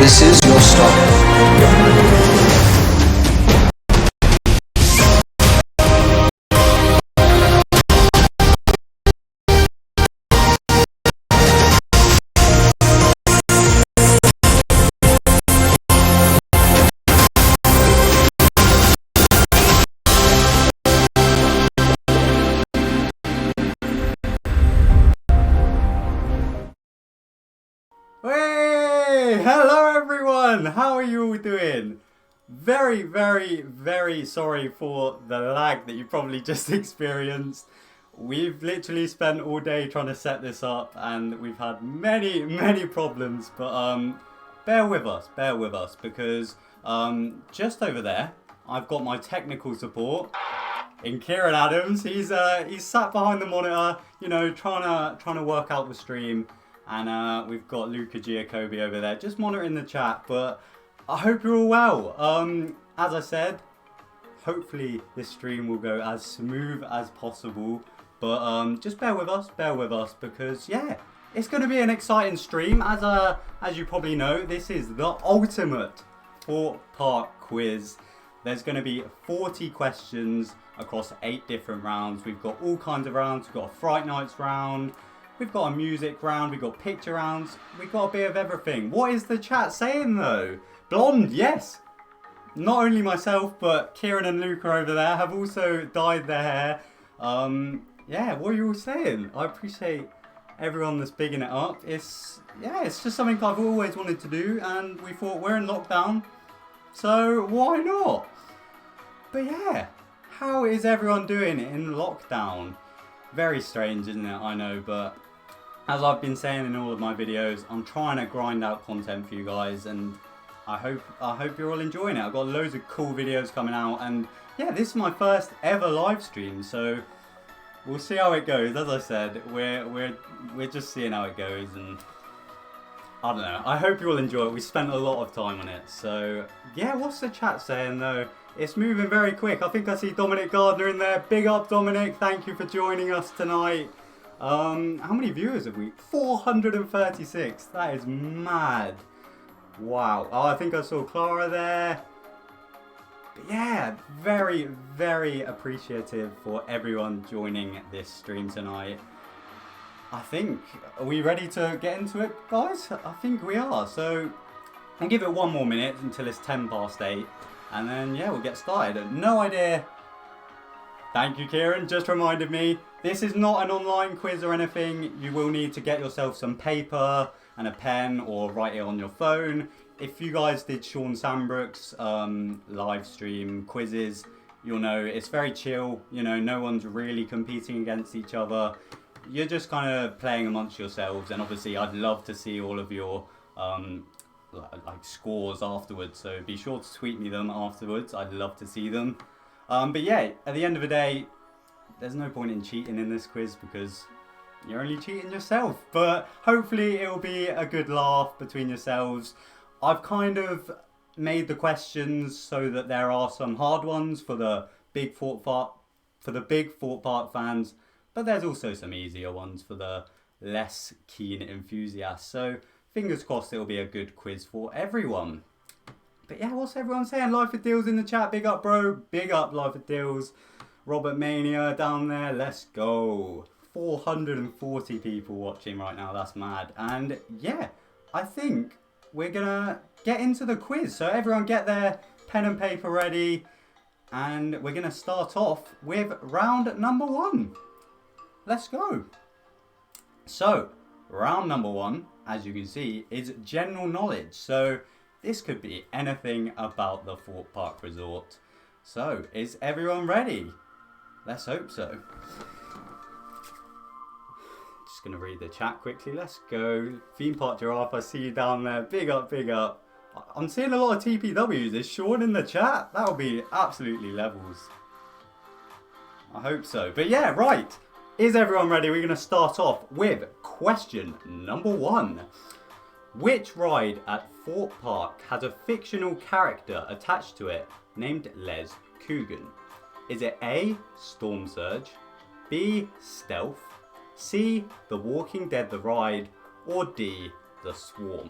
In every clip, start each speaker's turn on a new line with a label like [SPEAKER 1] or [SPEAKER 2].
[SPEAKER 1] This is your stop.
[SPEAKER 2] Hello everyone, how are you all doing? Very sorry for the lag that you probably just experienced. We've literally spent all day trying to set this up and we've had many problems, but bear with us because just over there I've got my technical support in Kieran Adams. He's sat behind the monitor, you know, trying to work out the stream. And we've got Luca Giacobi over there just monitoring the chat, but I hope you're all well. As I said, hopefully this stream will go as smooth as possible, but just bear with us because yeah, it's going to be an exciting stream. As you probably know, this is the ultimate Thorpe Park quiz. There's going to be 40 questions across 8 different rounds. We've got all kinds of rounds. We've got a Fright Nights round. We've got a music round, we've got picture rounds, we've got a bit of everything. What is the chat saying though? Blonde, yes! Not only myself, but Kieran and Luca over there have also dyed their hair. Yeah, what are you all saying? I appreciate everyone that's bigging it up. It's just something I've always wanted to do, and we thought we're in lockdown, so why not? But yeah, how is everyone doing in lockdown? Very strange, isn't it? I know, but as I've been saying in all of my videos, I'm trying to grind out content for you guys, and I hope you're all enjoying it. I've got loads of cool videos coming out, and yeah, this is my first ever live stream, so we'll see how it goes. As I said, we're just seeing how it goes, and I don't know. I hope you all enjoy it. We spent a lot of time on it, so yeah. What's the chat saying though? It's moving very quick. I think I see Dominic Gardner in there. Big up, Dominic. Thank you for joining us tonight. How many viewers have we? 436. That is mad. Wow. Oh, I think I saw Clara there. But yeah, very appreciative for everyone joining this stream tonight. I think, are we ready to get into it, guys? I think we are. So I'll give it one more minute until it's 10 past 8. And then, yeah, we'll get started. No idea. Thank you, Kieran. Just reminded me, this is not an online quiz or anything. You will need to get yourself some paper and a pen or write it on your phone. If you guys did Sean Sandbrook's live stream quizzes, you'll know it's very chill. You know, no one's really competing against each other. You're just kind of playing amongst yourselves. And obviously, I'd love to see all of your like scores afterwards, so be sure to tweet me them afterwards. I'd love to see them. But yeah, at the end of the day, there's no point in cheating in this quiz because you're only cheating yourself. But hopefully it'll be a good laugh between yourselves. I've kind of made the questions so that there are some hard ones for the big Thorpe Park fans, but there's also some easier ones for the less keen enthusiasts. So fingers crossed it'll be a good quiz for everyone. But yeah, what's everyone saying? Life with Deals in the chat. Big up, bro. Big up, Life with Deals. Robert Mania down there. Let's go. 440 people watching right now. That's mad. And yeah, I think we're going to get into the quiz. So everyone get their pen and paper ready. And we're going to start off with round number 1. Let's go. So, round number 1, as you can see, is general knowledge. So, this could be anything about the Thorpe Park Resort. So, is everyone ready? Let's hope so. Just going to read the chat quickly. Let's go. Theme Park Giraffe, I see you down there. Big up, big up. I'm seeing a lot of TPWs. Is Sean in the chat? That'll be absolutely levels. I hope so. But yeah, right. Is everyone ready? We're going to start off with question number 1. Which ride at Thorpe Park has a fictional character attached to it named Les Coogan? Is it A, Storm Surge, B, Stealth, C, The Walking Dead the Ride, or D, The Swarm?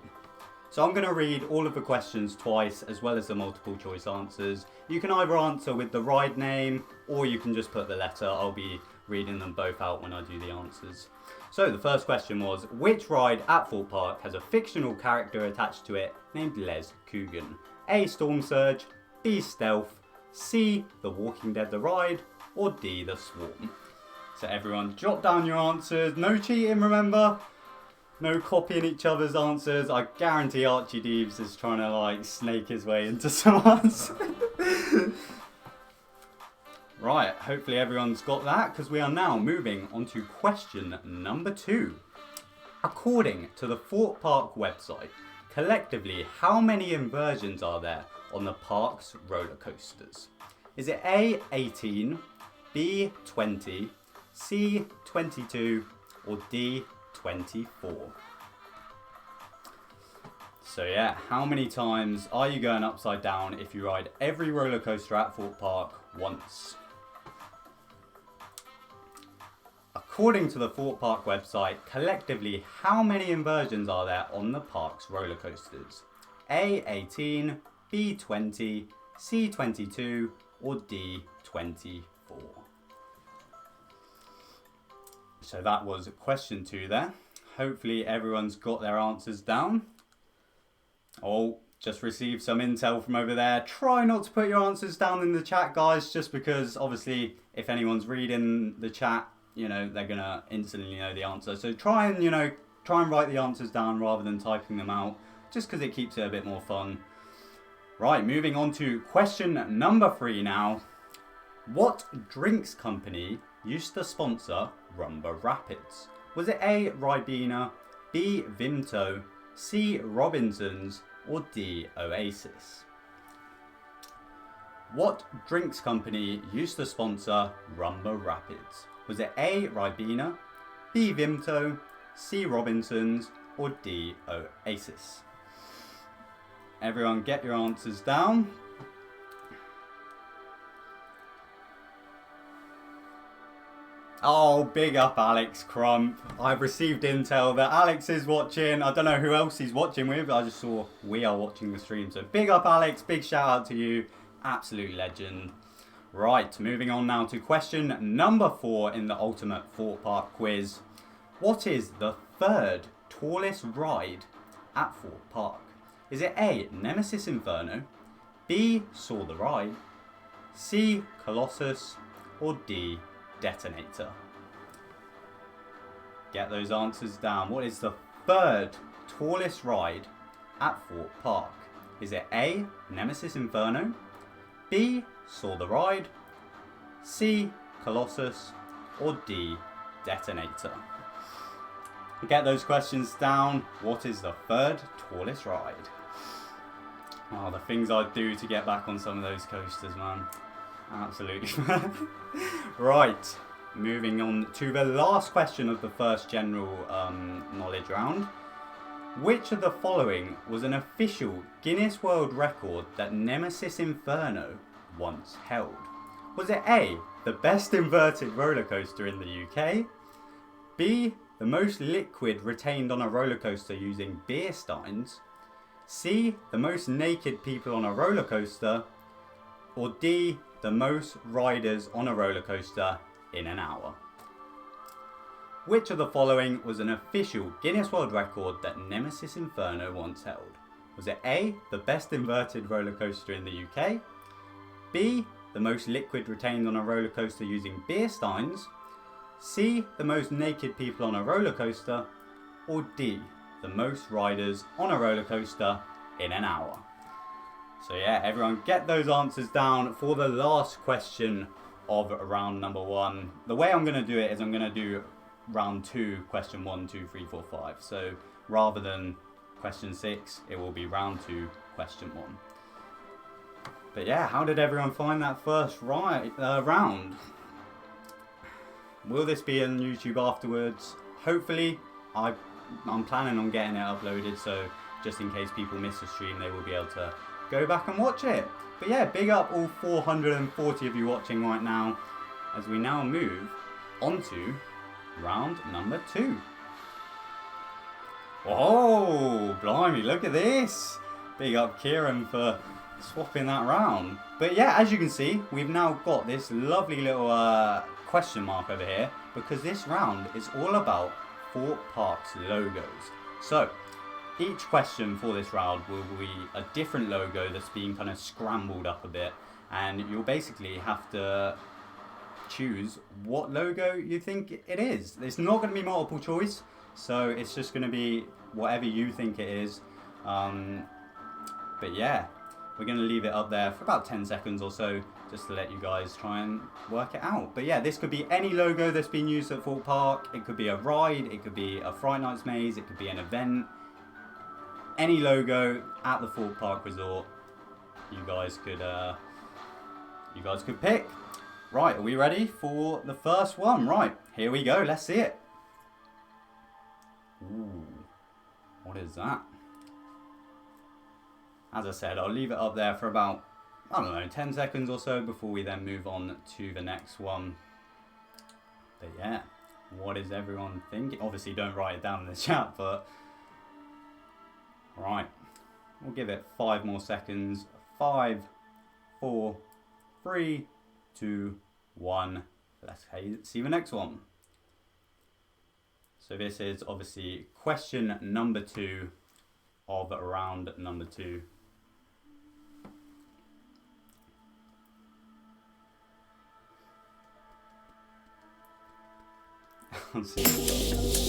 [SPEAKER 2] So I'm going to read all of the questions twice as well as the multiple choice answers. You can either answer with the ride name or you can just put the letter. I'll be reading them both out when I do the answers. So the first question was, which ride at Thorpe Park has a fictional character attached to it named Les Coogan? A, Storm Surge, B, Stealth, C, The Walking Dead the Ride, or D, The Swarm? So everyone jot down your answers. No cheating, remember? No copying each other's answers. I guarantee Archie Deeves is trying to like snake his way into some answers. Right, hopefully everyone's got that because we are now moving on to question number 2. According to the Thorpe Park website, collectively how many inversions are there on the park's roller coasters? Is it A, 18, B, 20, C, 22, or D, 24? So yeah, how many times are you going upside down if you ride every roller coaster at Thorpe Park once? According to the Thorpe Park website, collectively how many inversions are there on the park's roller coasters? A, 18, B, 20, C, 22, or D, 24? So that was question 2 there. Hopefully everyone's got their answers down. Oh, just received some intel from over there. Try not to put your answers down in the chat, guys, just because obviously if anyone's reading the chat, you know, they're gonna instantly know the answer. So try and write the answers down rather than typing them out, just because it keeps it a bit more fun. Right, moving on to question number 3 now. What drinks company used to sponsor Rumba Rapids? Was it A, Ribena, B, Vimto, C, Robinsons, or D, Oasis? What drinks company used to sponsor Rumba Rapids? Was it A, Ribena, B, Vimto, C, Robinsons, or D, Oasis? Everyone get your answers down. Oh, big up Alex Crump. I've received intel that Alex is watching. I don't know who else he's watching with. I just saw we are watching the stream. So big up Alex. Big shout out to you. Absolute legend. Right, moving on now to question number 4 in the Ultimate Thorpe Park quiz. What is the third tallest ride at Thorpe Park? Is it A, Nemesis Inferno, B, Saw the Ride, C, Colossus, or D, Detonator? Get those answers down. What is the third tallest ride at Thorpe Park? Is it A, Nemesis Inferno, B, Saw the Ride, C, Colossus, or D, Detonator? Get those questions down. What is the third tallest ride? Oh, the things I'd do to get back on some of those coasters, man. Absolutely. Right. moving on to the last question of the first general knowledge round. Which of the following was an official Guinness World Record that Nemesis Inferno once held? Was it A, the best inverted roller coaster in the UK? B, the most liquid retained on a roller coaster using beer steins? C, the most naked people on a roller coaster? Or D, the most riders on a roller coaster in an hour? Which of the following was an official Guinness World Record that Nemesis Inferno once held? Was it A, the best inverted roller coaster in the UK? B, the most liquid retained on a roller coaster using beer steins? C, the most naked people on a roller coaster? Or D, the most riders on a roller coaster in an hour? So yeah, everyone get those answers down for the last question of round number 1. The way I'm going to do it is I'm going to do round 2, question 1, 2, 3, 4, 5. So rather than question 6, it will be round 2, question 1. But yeah, how did everyone find that first round? Will this be on YouTube afterwards? Hopefully. I'm planning on getting it uploaded, so just in case people miss the stream, they will be able to go back and watch it. But yeah, big up all 440 of you watching right now, as we now move on to round number 2. Oh, blimey, look at this. Big up Kieran for swapping that round. But yeah, as you can see, we've now got this lovely little question mark over here, because this round is all about Thorpe Park's logos. So each question for this round will be a different logo that's been kind of scrambled up a bit, and you'll basically have to choose what logo you think it is. It's not going to be multiple choice, so it's just going to be whatever you think it is. But yeah, we're going to leave it up there for about 10 seconds or so, just to let you guys try and work it out. But yeah, this could be any logo that's been used at Thorpe Park. It could be a ride, it could be a Fright Nights maze, it could be an event. Any logo at the Thorpe Park Resort, you guys could pick. Right, are we ready for the first one? Right, here we go. Let's see it. Ooh, what is that? As I said, I'll leave it up there for about, I don't know, 10 seconds or so before we then move on to the next one. But yeah, what is everyone thinking? Obviously, don't write it down in the chat, but right, we'll give it 5 more seconds. 5, 4, 3, 2, 1. Let's see the next one. So this is obviously question number 2 of round number 2. Let's see.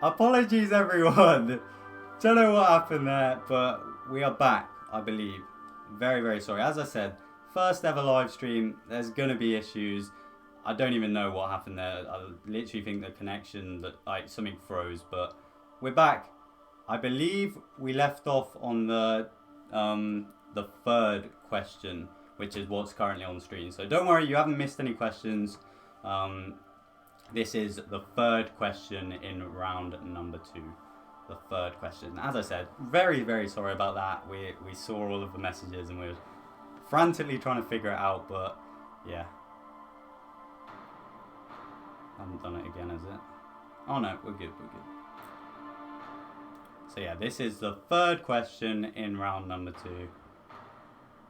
[SPEAKER 2] Apologies everyone, don't know what happened there, but we are back, I believe. Very, very sorry. As I said, first ever live stream, there's gonna be issues. I don't even know what happened there. I literally think the connection, that like something froze, but we're back. I believe we left off on the third question, which is what's currently on the screen. So don't worry, you haven't missed any questions. This is the third question in round number 2. The third question. As I said, very, very sorry about that. We saw all of the messages and we were frantically trying to figure it out, but yeah. I haven't done it again, is it? Oh no, we're good, we're good. So yeah, this is the third question in round number 2.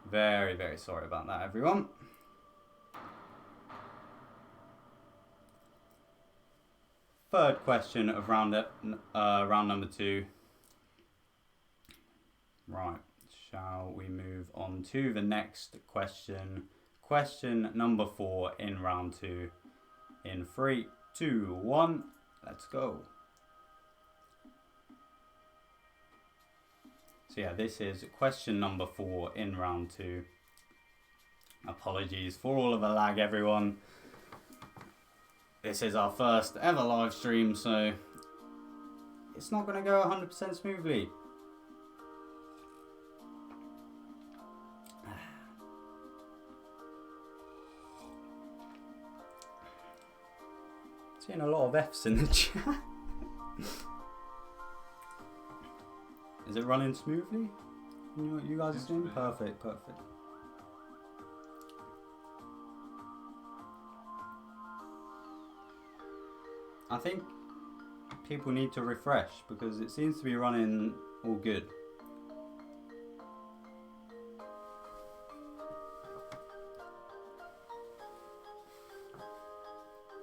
[SPEAKER 2] Very, very sorry about that, everyone. Third question of round number 2. Right, shall we move on to the next question? question number 4 in round 2. In 3, 2, 1, let's go. So yeah, this is question number 4 in round 2. Apologies for all of the lag, everyone. This is our first ever live stream, so it's not going to go 100% smoothly. Seeing a lot of F's in the chat. Is it running smoothly? You guys are doing perfect, perfect. I think people need to refresh because it seems to be running all good.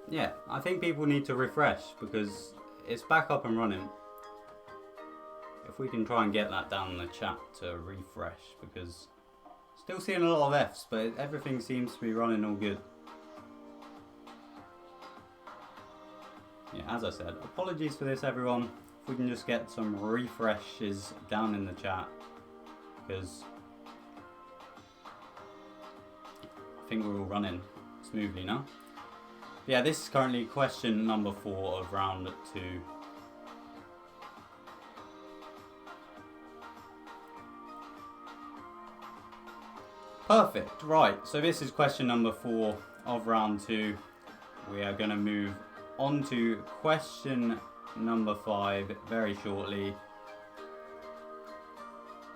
[SPEAKER 2] Yeah, I think people need to refresh because it's back up and running. If we can try and get that down in the chat to refresh, because still seeing a lot of F's, but everything seems to be running all good. Yeah, as I said, apologies for this, everyone. If we can just get some refreshes down in the chat, because I think we're all running smoothly now. Yeah, this is currently question number 4 of round 2. Perfect, right, so this is question number 4 of round 2. We are going to move on to question number 5 very shortly.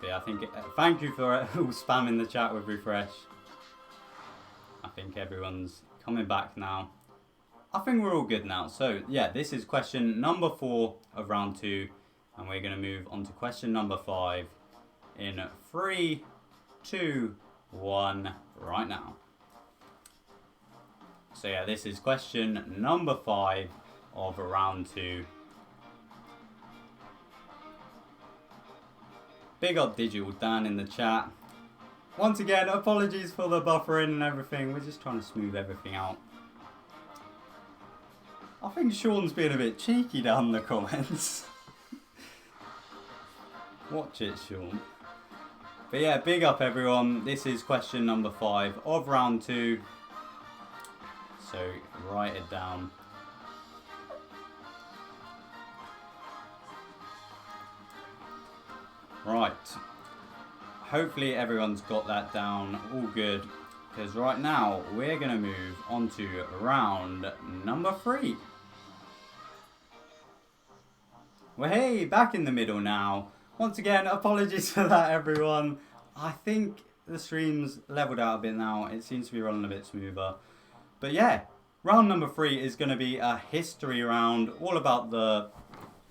[SPEAKER 2] But yeah, I think, thank you for all spamming the chat with refresh. I think everyone's coming back now. I think we're all good now. So yeah, this is question number 4 of round 2. And we're going to move on to question number 5 in 3, 2, 1 right now. So yeah, this is question number 5 of round 2. Big up Digital Dan in the chat. Once again, apologies for the buffering and everything. We're just trying to smooth everything out. I think Sean's being a bit cheeky down in the comments. Watch it, Sean. But yeah, big up everyone. This is question number 5 of round 2. So write it down. Right. Hopefully everyone's got that down all good. Because right now we're going to move on to round number 3. Well, hey, back in the middle now. Once again, apologies for that, everyone. I think the stream's leveled out a bit now. It seems to be running a bit smoother. But yeah, round number 3 is going to be a history round, all about the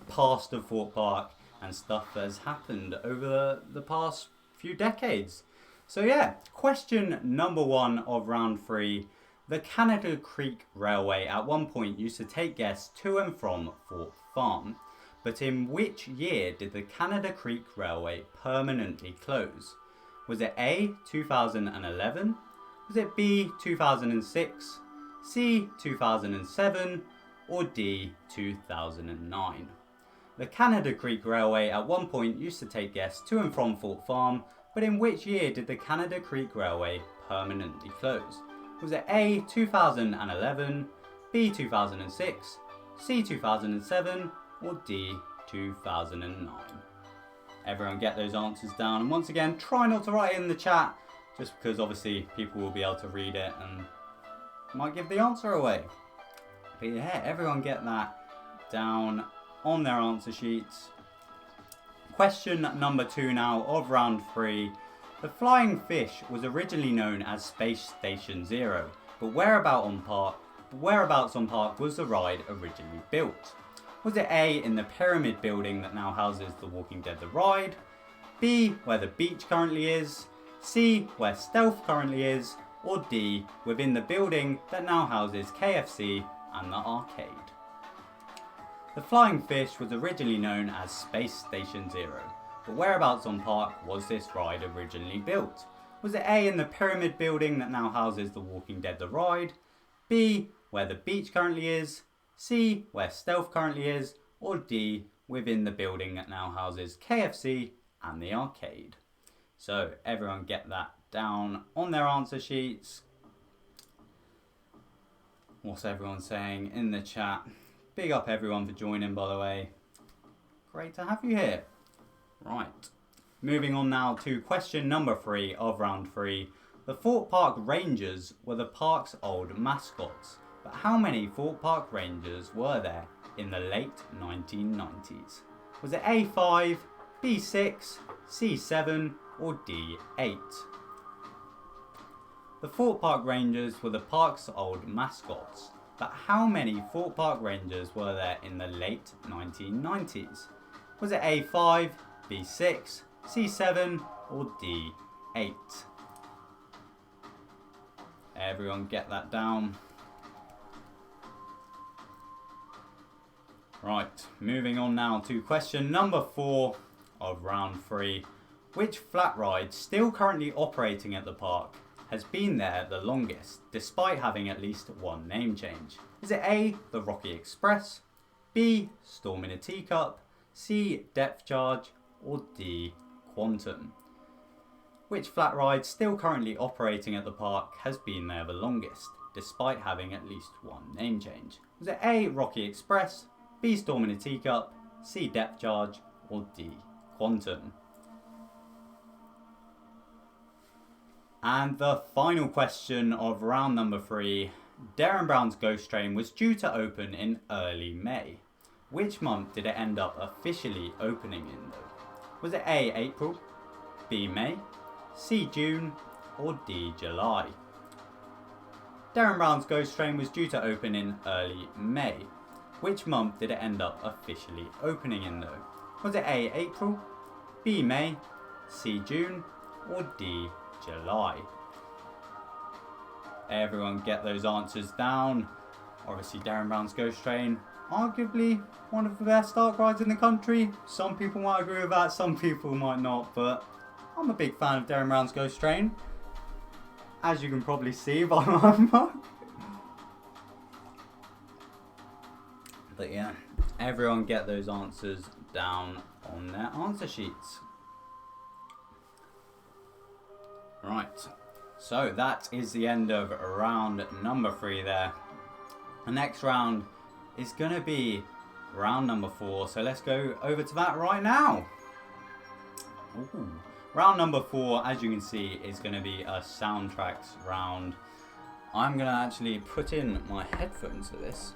[SPEAKER 2] past of Thorpe Park and stuff that has happened over the past few decades. So yeah, question number 1 of round 3. The Canada Creek Railway at one point used to take guests to and from Thorpe Farm. But in which year did the Canada Creek Railway permanently close? Was it A, 2011? Was it B, 2006? C, 2007? Or D, 2009? The Canada Creek Railway at one point used to take guests to and from Thorpe Farm, but in which year did the Canada Creek Railway permanently close? Was it A, 2011, B, 2006, C, 2007, or D, 2009? Everyone get those answers down, and once again, try not to write it in the chat, just because obviously people will be able to read it and might give the answer away. But yeah, everyone get that down on their answer sheets. Question number 2 now of round 3. The Flying Fish was originally known as Space Station Zero, but whereabouts on Park was the ride originally built? Was it A, in the Pyramid building that now houses The Walking Dead The Ride? B, where the beach currently is? C, where Stealth currently is? Or D, within the building that now houses KFC and the arcade? The Flying Fish was originally known as Space Station Zero, but whereabouts on Park was this ride originally built? Was it A, in the pyramid building that now houses The Walking Dead The Ride? B, where the beach currently is? C, where Stealth currently is? Or D, within the building that now houses KFC and the arcade? So everyone get that down on their answer sheets. What's everyone saying in the chat? Big up everyone for joining, by the way. Great to have you here. Right. Moving on now to question number 3 of round 3. The Thorpe Park Rangers were the park's old mascots, but how many Thorpe Park Rangers were there in the late 1990s? Was it A5, B6, C7 or D8? The Thorpe Park Rangers were the park's old mascots, but how many Thorpe Park Rangers were there in the late 1990s? Was it A5, B6, C7 or D8? Everyone get that down. Right, moving on now to question number 4 of round 3. Which flat ride, still currently operating at the park, has been there the longest, despite having at least one name change? Is it A, the Rocky Express, B, Storm in a Teacup, C, Depth Charge, or D, Quantum? Which flat ride, still currently operating at the park, has been there the longest, despite having at least one name change? Was it A, Rocky Express, B, Storm in a Teacup, C, Depth Charge, or D, Quantum? And the final question of round number 3. Darren Brown's Ghost Train was due to open in early May. Which month did it end up officially opening in though? Was it A, April, B, May, C, June, or D, July? Darren Brown's Ghost Train was due to open in early May. Which month did it end up officially opening in though? Was it A, April, B, May, C, June, or D, July? Everyone get those answers down. Obviously Darren Brown's Ghost Train, arguably one of the best dark rides in the country. Some people might agree with that, some people might not, but I'm a big fan of Darren Brown's Ghost Train, as you can probably see by my mug. But yeah, everyone get those answers down on their answer sheets. Right, so that is the end of round number 3 there. The next round is going to be round number 4, so let's go over to that right now. Ooh. Round number 4, as you can see, is going to be a soundtracks round. I'm going to actually put in my headphones for this,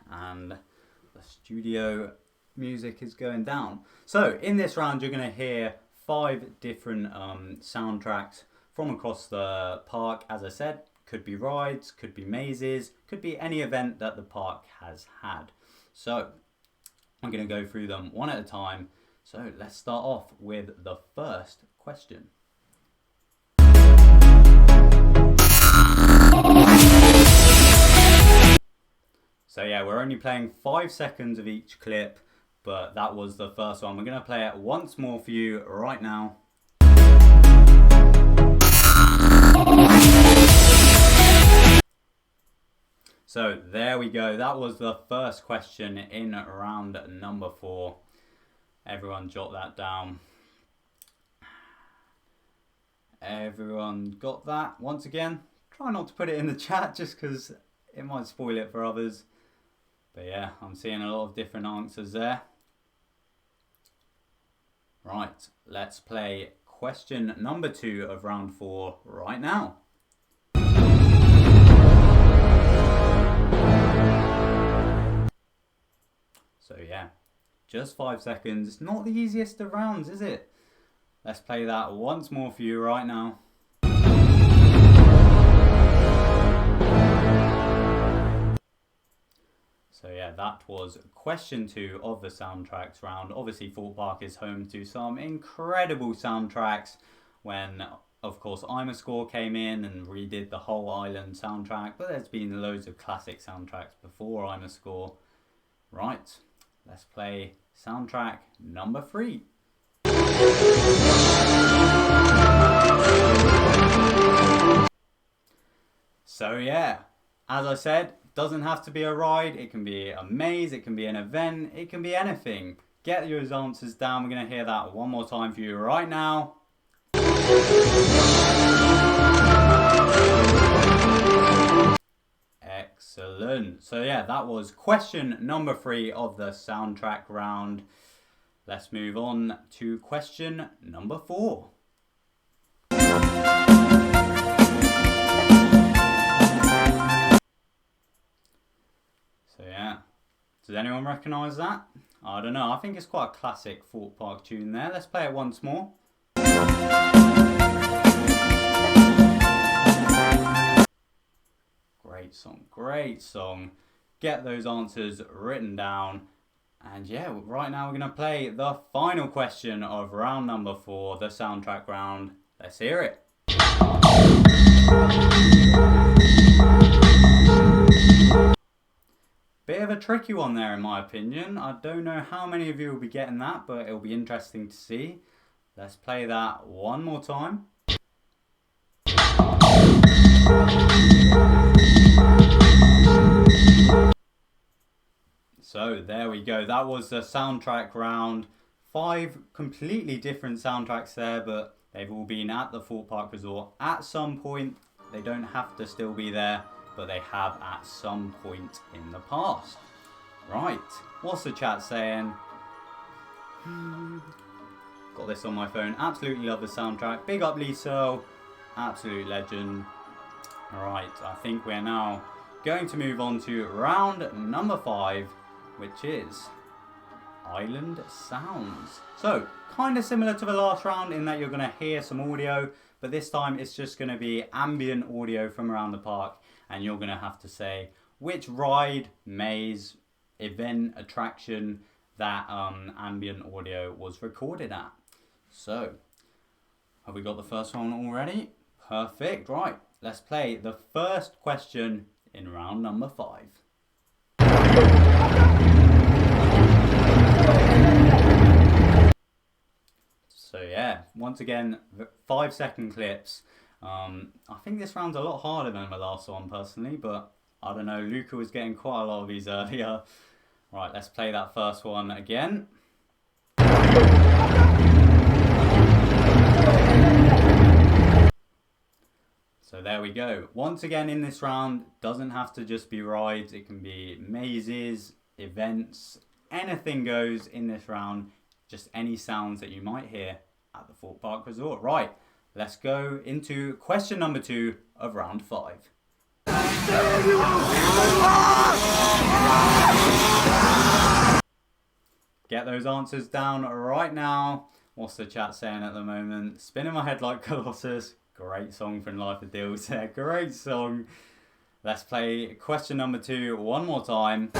[SPEAKER 2] and the studio music is going down. So in this round you're going to hear 5 different soundtracks from across the park. As I said, could be rides, could be mazes, could be any event that the park has had. So I'm going to go through them one at a time. So let's start off with the first question. So yeah, we're only playing 5 seconds of each clip, but that was the first one. We're going to play it once more for you right now. So there we go. That was the first question in round number 4. Everyone jot that down. Everyone got that? Once again, try not to put it in the chat just because it might spoil it for others. But yeah, I'm seeing a lot of different answers there. Right, let's play question number 2 of round 4 right now. So yeah, just 5 seconds. Not the easiest of rounds, is it? Let's play that once more for you right now. So yeah, that was question 2 of the soundtracks round. Obviously Thorpe Park is home to some incredible soundtracks when, of course, IMA Score came in and redid the whole island soundtrack, but there's been loads of classic soundtracks before IMA Score. Right, let's play soundtrack number 3. So yeah, as I said, doesn't have to be a ride, it can be a maze, it can be an event, it can be anything. Get your answers down. We're going to hear that one more time for you right now. Excellent. So yeah, that was question number 3 of the soundtrack round. Let's move on to question number 4. So yeah, does anyone recognise that? I don't know, I think it's quite a classic Thorpe Park tune there. Let's play it once more. Great song, great song. Get those answers written down. And yeah, right now we're going to play the final question of round number 4, the soundtrack round. Let's hear it. Bit of a tricky one there in my opinion. I don't know how many of you will be getting that, but it'll be interesting to see. Let's play that one more time. So there we go, that was the soundtrack round. 5 completely different soundtracks there, but they've all been at the Thorpe Park Resort at some point. They don't have to still be there, but they have at some point in the past. Right, what's the chat saying? Got this on my phone. Absolutely love the soundtrack. Big up Lisa, absolute legend. Right, I think we're now going to move on to round number 5, which is Island Sounds. So, kind of similar to the last round in that you're going to hear some audio, but this time it's just going to be ambient audio from around the park, and you're going to have to say which ride, maze, event, attraction that ambient audio was recorded at. So, have we got the first one already? Perfect, right. Let's play the first question in round number 5. So yeah, once again, 5-second clips. I think this round's a lot harder than the last one personally, but I don't know, Luca was getting quite a lot of these earlier. Right, let's play that first one again. So there we go. Once again in this round, doesn't have to just be rides, it can be mazes, events, anything goes in this round, just any sounds that you might hear at the Thorpe Park Resort. Right, let's go into question number 2 of round 5. Get those answers down right now. What's the chat saying at the moment? Spinning my head like Colossus. Great song from Life of Deals there. Great song. Let's play question number 2 one more time.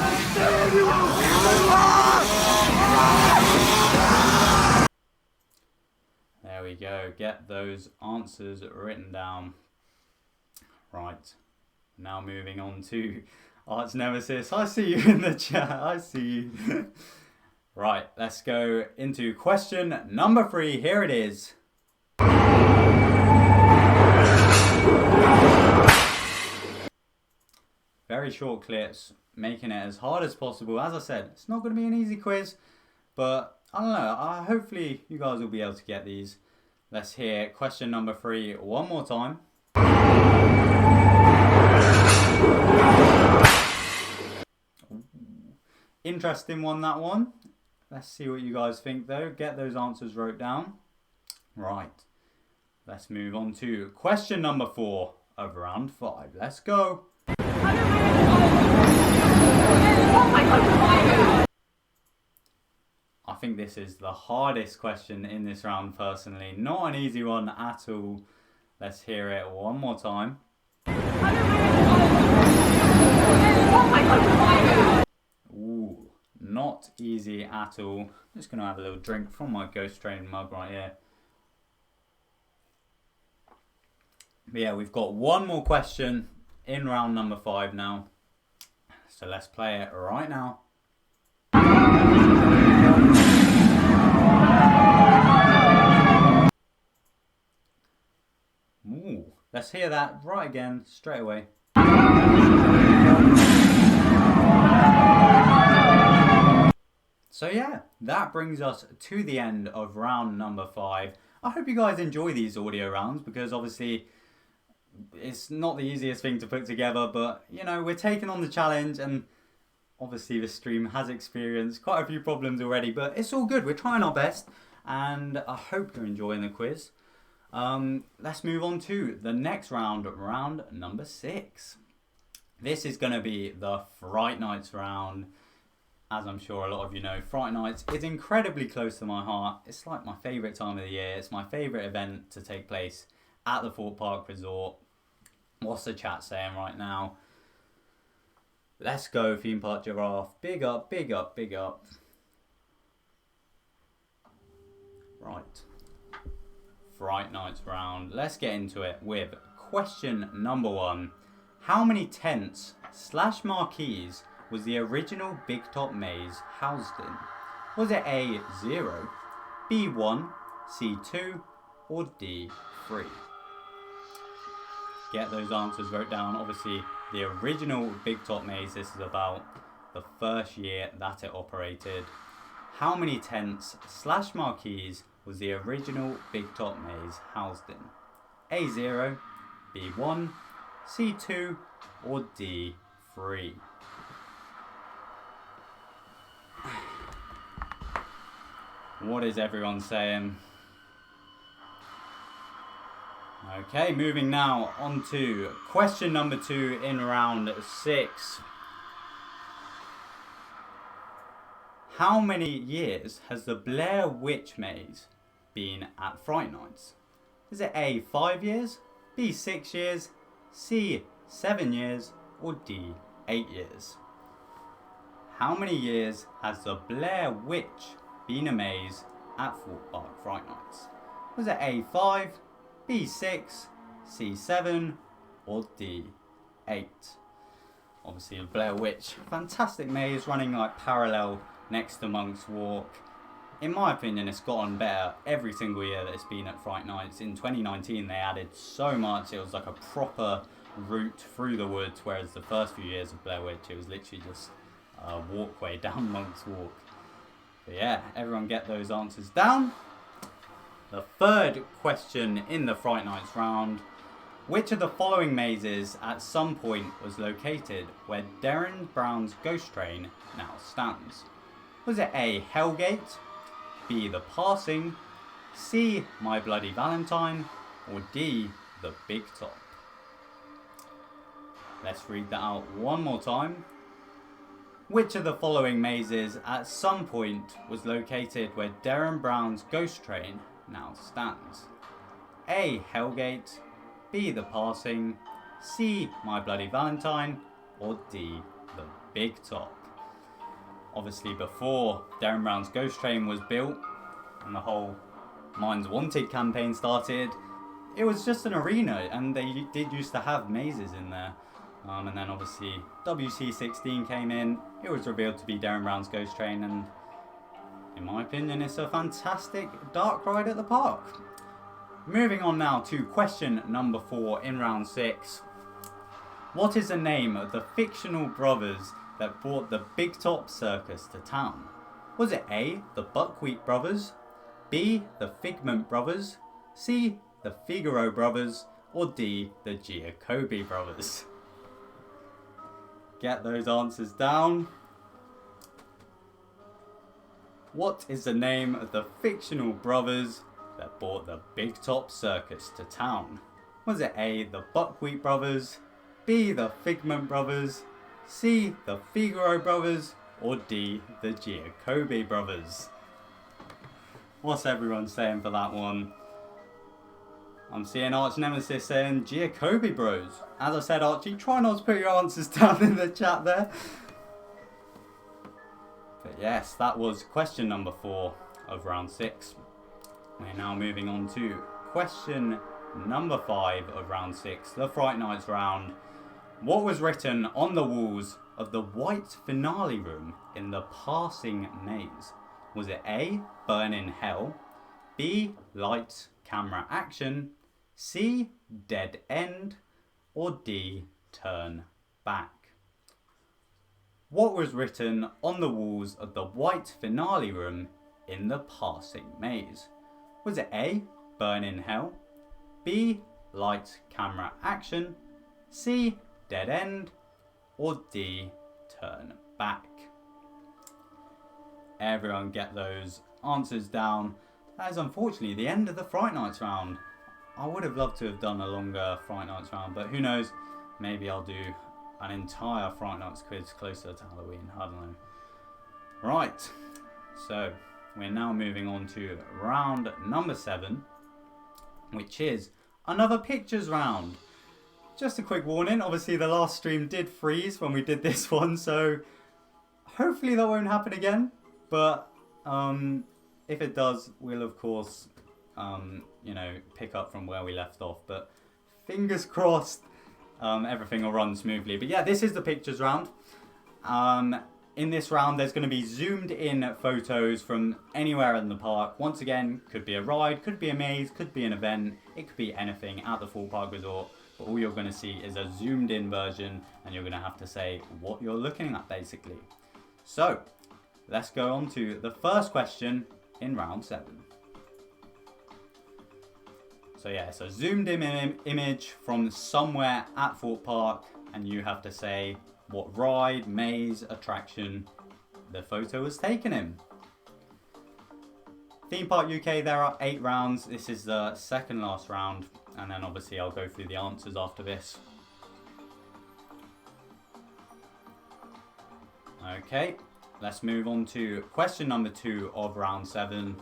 [SPEAKER 2] There we go. Get those answers written down. Right. Now moving on to Arts Nemesis. I see you in the chat. I see you. Right. Let's go into question number 3. Here it is. Very short clips, making it as hard as possible. As I said, it's not going to be an easy quiz, but I don't know. Hopefully you guys will be able to get these. Let's hear question number 3 one more time. Ooh. Interesting one, that one. Let's see what you guys think though. Get those answers wrote down. Right. Let's move on to question number 4 of round 5. Let's go. I think this is the hardest question in this round personally. Not an easy one at all. Let's hear it one more time. Ooh, not easy at all. Just gonna have a little drink from my Ghost Train mug right here. But yeah, we've got one more question in round number 5 now. So let's play it right now. Ooh, let's hear that right again, straight away. So yeah, that brings us to the end of round number 5. I hope you guys enjoy these audio rounds because obviously it's not the easiest thing to put together, but you know, we're taking on the challenge, and obviously the stream has experienced quite a few problems already, but it's all good. We're trying our best, and I hope you're enjoying the quiz. Let's move on to the next round, round number 6. This is going to be the Fright Nights round. As I'm sure a lot of you know, Fright Nights is incredibly close to my heart. It's like my favourite time of the year. It's my favourite event to take place at the Thorpe Park Resort. What's the chat saying right now? Let's go, Theme Park Giraffe. Big up, big up, big up. Right. Fright Nights round. Let's get into it with question number 1. How many tents / marquees was the original Big Top maze housed in? Was it A, 0, B, 1, C, 2, or D, 3? Get those answers wrote down. Obviously, the original Big Top maze, this is about the first year that it operated. How many tents / marquees was the original Big Top maze housed in? A, 0, B, 1, C, 2, or D, 3? What is everyone saying? Okay, moving now on to question number 2 in round 6. How many years has the Blair Witch Maze been at Fright Nights? Is it A, 5 years, B, 6 years, C, 7 years, or D, 8 years? How many years has the Blair Witch been a maze at Thorpe Park Fright Nights? Was it A, 5, B, 6, C, 7, or D, 8? Obviously, the Blair Witch, fantastic maze running like parallel next to Monk's Walk. In my opinion, it's gotten better every single year that it's been at Fright Nights. In 2019, they added so much. It was like a proper route through the woods, whereas the first few years of Blair Witch, it was literally just a walkway down Monk's Walk. But yeah, everyone get those answers down. The third question in the Fright Nights round. Which of the following mazes at some point was located where Derren Brown's ghost train now stands? Was it A, Hellgate, B, The Passing, C, My Bloody Valentine, or D, The Big Top? Let's read that out one more time. Which of the following mazes at some point was located where Derren Brown's ghost train now stands? A, Hellgate, B, The Passing, C, My Bloody Valentine, or D, The Big Top? Obviously, before Derren Brown's ghost train was built and the whole Minds Wanted campaign started, it was just an arena, and they did used to have mazes in there. And then obviously WC16 came in, it was revealed to be Derren Brown's ghost train, and in my opinion, it's a fantastic dark ride at the park. Moving on now to question number 4 in round 6. What is the name of the fictional brothers that brought the Big Top Circus to town? Was it A, the Buckwheat Brothers, B, the Figment Brothers, C, the Figaro Brothers, or D, the Giacobbe Brothers? Get those answers down. What is the name of the fictional brothers that brought the Big Top Circus to town? Was it A, the Buckwheat Brothers, B, the Figment Brothers, C, the Figaro Brothers, or D, the Giacobbe Brothers? What's everyone saying for that one? I'm seeing Arch Nemesis saying Giacobbe Bros. As I said, Archie, try not to put your answers down in the chat there. But yes, that was question number 4 of round 6. We're now moving on to question number 5 of round 6, the Fright Nights round. What was written on the walls of the white finale room in the Passing Maze? Was it A, Burn in Hell, B, Lights, Camera, Action, C, Dead End, or D, Turn back. What was written on the walls of the white finale room in the passing maze? Was it A, burn in hell, B, light camera action, C, dead end, or D, turn back? Everyone get those answers down. That is unfortunately the end of the Fright Nights round. I would have loved to have done a longer Fright Nights round, but who knows, maybe I'll do an entire Fright Nights quiz closer to Halloween, I don't know. Right, so we're now moving on to round number 7, which is another pictures round. Just a quick warning, obviously the last stream did freeze when we did this one, so hopefully that won't happen again. But if it does, we'll of course, pick up from where we left off. But fingers crossed, everything will run smoothly. But yeah, this is the pictures round. In this round, there's going to be zoomed in photos from anywhere in the park. Once again, could be a ride, could be a maze, could be an event. It could be anything at the Thorpe Park Resort. But all you're going to see is a zoomed in version, and you're going to have to say what you're looking at, basically. So, let's go on to the first question in round 7. So yeah, it's a zoomed in image from somewhere at Thorpe Park, and you have to say what ride, maze, attraction the photo was taken in. Theme Park UK, there are 8 rounds. This is the second last round, and then obviously I'll go through the answers after this. Okay, let's move on to question number 2 of round 7.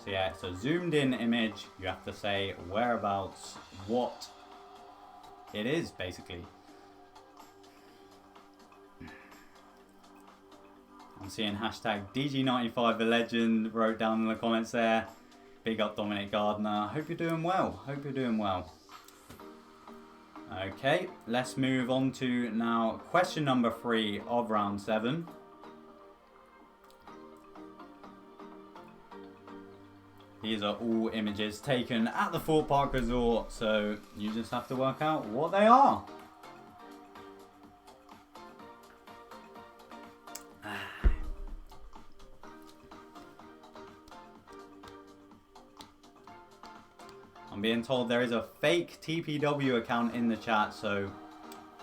[SPEAKER 2] So yeah, it's a zoomed in image. You have to say whereabouts, what it is, basically. I'm seeing hashtag DG95 the legend wrote down in the comments there. Big up Dominic Gardner. Hope you're doing well. Hope you're doing well. Okay, let's move on to now question number 3 of round 7. These are all images taken at the Thorpe Park Resort, so you just have to work out what they are. I'm being told there is a fake TPW account in the chat, so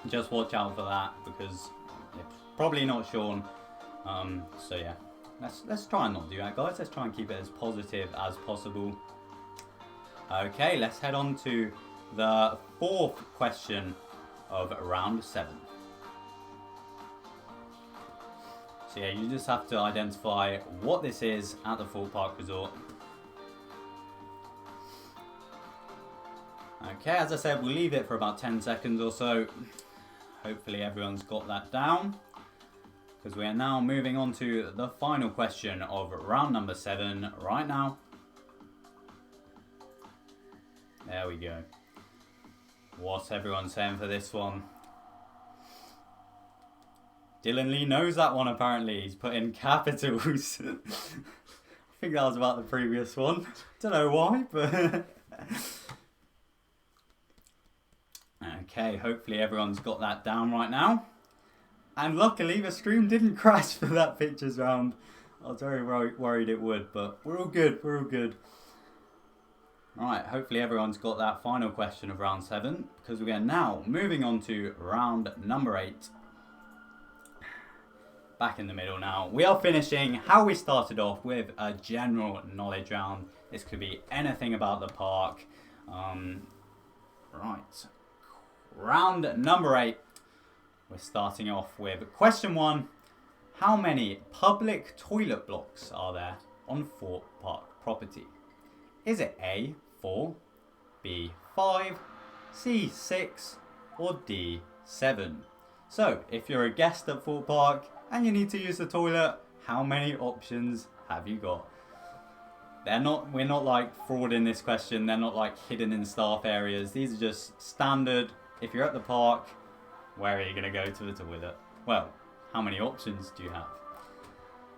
[SPEAKER 2] just watch out for that because it's probably not Sean. So yeah. Let's try and not do that, guys. Let's try and keep it as positive as possible. Okay, let's head on to the 4th question of round 7. So yeah, you just have to identify what this is at the Thorpe Park Resort. Okay, as I said, we'll leave it for about 10 seconds or so. Hopefully everyone's got that down, because we are now moving on to the final question of round number 7 right now. There we go. What's everyone saying for this one? Dylan Lee knows that one apparently. He's put in capitals. I think that was about the previous one. Don't know why, but... Okay, hopefully everyone's got that down right now. And luckily the stream didn't crash for that pictures round. I was very worried it would, but we're all good, we're all good. Alright, hopefully everyone's got that final question of round 7, because we are now moving on to round number 8. Back in the middle now. We are finishing how we started off with a general knowledge round. This could be anything about the park. Right. Round number 8. We're starting off with question 1. How many public toilet blocks are there on Thorpe Park property? Is it A, 4, B, 5, C, 6, or D, 7? So, if you're a guest at Thorpe Park and you need to use the toilet, how many options have you got? We're not like fraud in this question. They're not like hidden in staff areas. These are just standard. If you're at the park, where are you going to go to the toilet? Well, how many options do you have?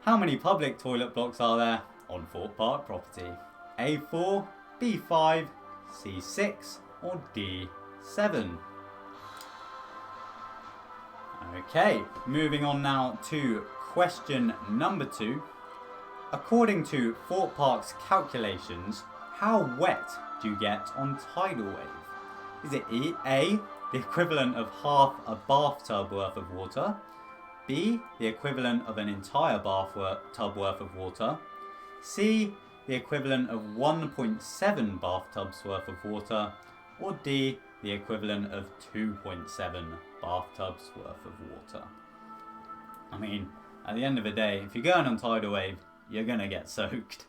[SPEAKER 2] How many public toilet blocks are there on Thorpe Park property? A4, B5, C6, or D7? Okay, moving on now to question number 2. According to Thorpe Park's calculations, how wet do you get on tidal wave? Is it A, the equivalent of half a bathtub worth of water? B, the equivalent of an entire bathtub worth of water? C, the equivalent of 1.7 bathtubs worth of water? Or D, the equivalent of 2.7 bathtubs worth of water? I mean, at the end of the day, if you're going on tidal wave, you're going to get soaked.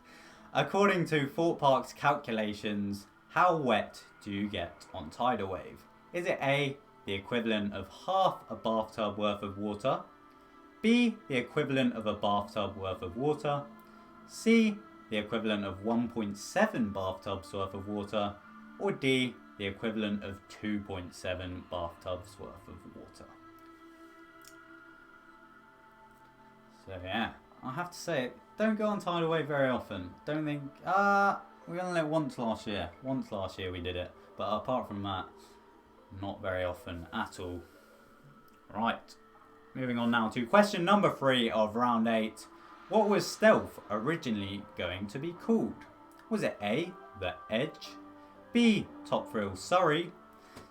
[SPEAKER 2] According to Thorpe Park's calculations, how wet do you get on tidal wave? Is it A, the equivalent of half a bathtub worth of water? B, the equivalent of a bathtub worth of water? C, the equivalent of 1.7 bathtubs worth of water? Or D, the equivalent of 2.7 bathtubs worth of water? So yeah, I have to say, don't go on tidal wave very often. Don't think, we only did it once last year. Once last year we did it. But apart from that, not very often at all. Right, moving on now to question number 3 of round 8. What was Stealth originally going to be called? Was it A, The Edge? B, Top Thrill Surrey?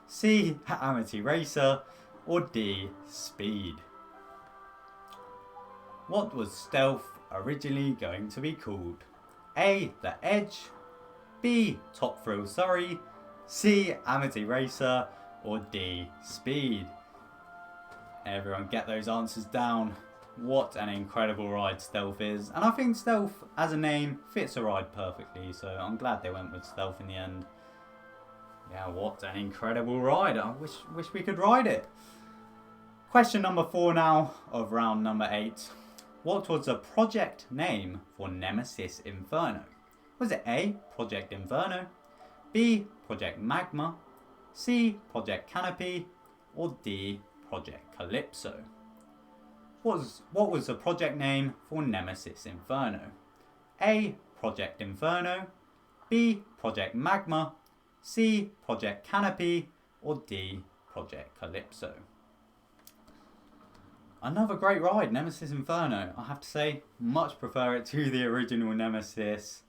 [SPEAKER 2] C, Amity Racer? Or D, Speed? What was Stealth originally going to be called? A, The Edge? B, Top Thrill Surrey? C, Amity Racer? Or D, Speed? Everyone get those answers down. What an incredible ride Stealth is. And I think Stealth as a name fits a ride perfectly, so I'm glad they went with Stealth in the end. Yeah, what an incredible ride. I wish we could ride it. Question number 4 now of round number 8. What was the project name for Nemesis Inferno? Was it A, Project Inferno? B, Project Magma? C, Project Canopy? Or D, Project Calypso? What was the project name for Nemesis Inferno? A, Project Inferno? B, Project Magma? C, Project Canopy? Or D, Project Calypso? Another great ride, Nemesis Inferno. I have to say, much prefer it to the original Nemesis.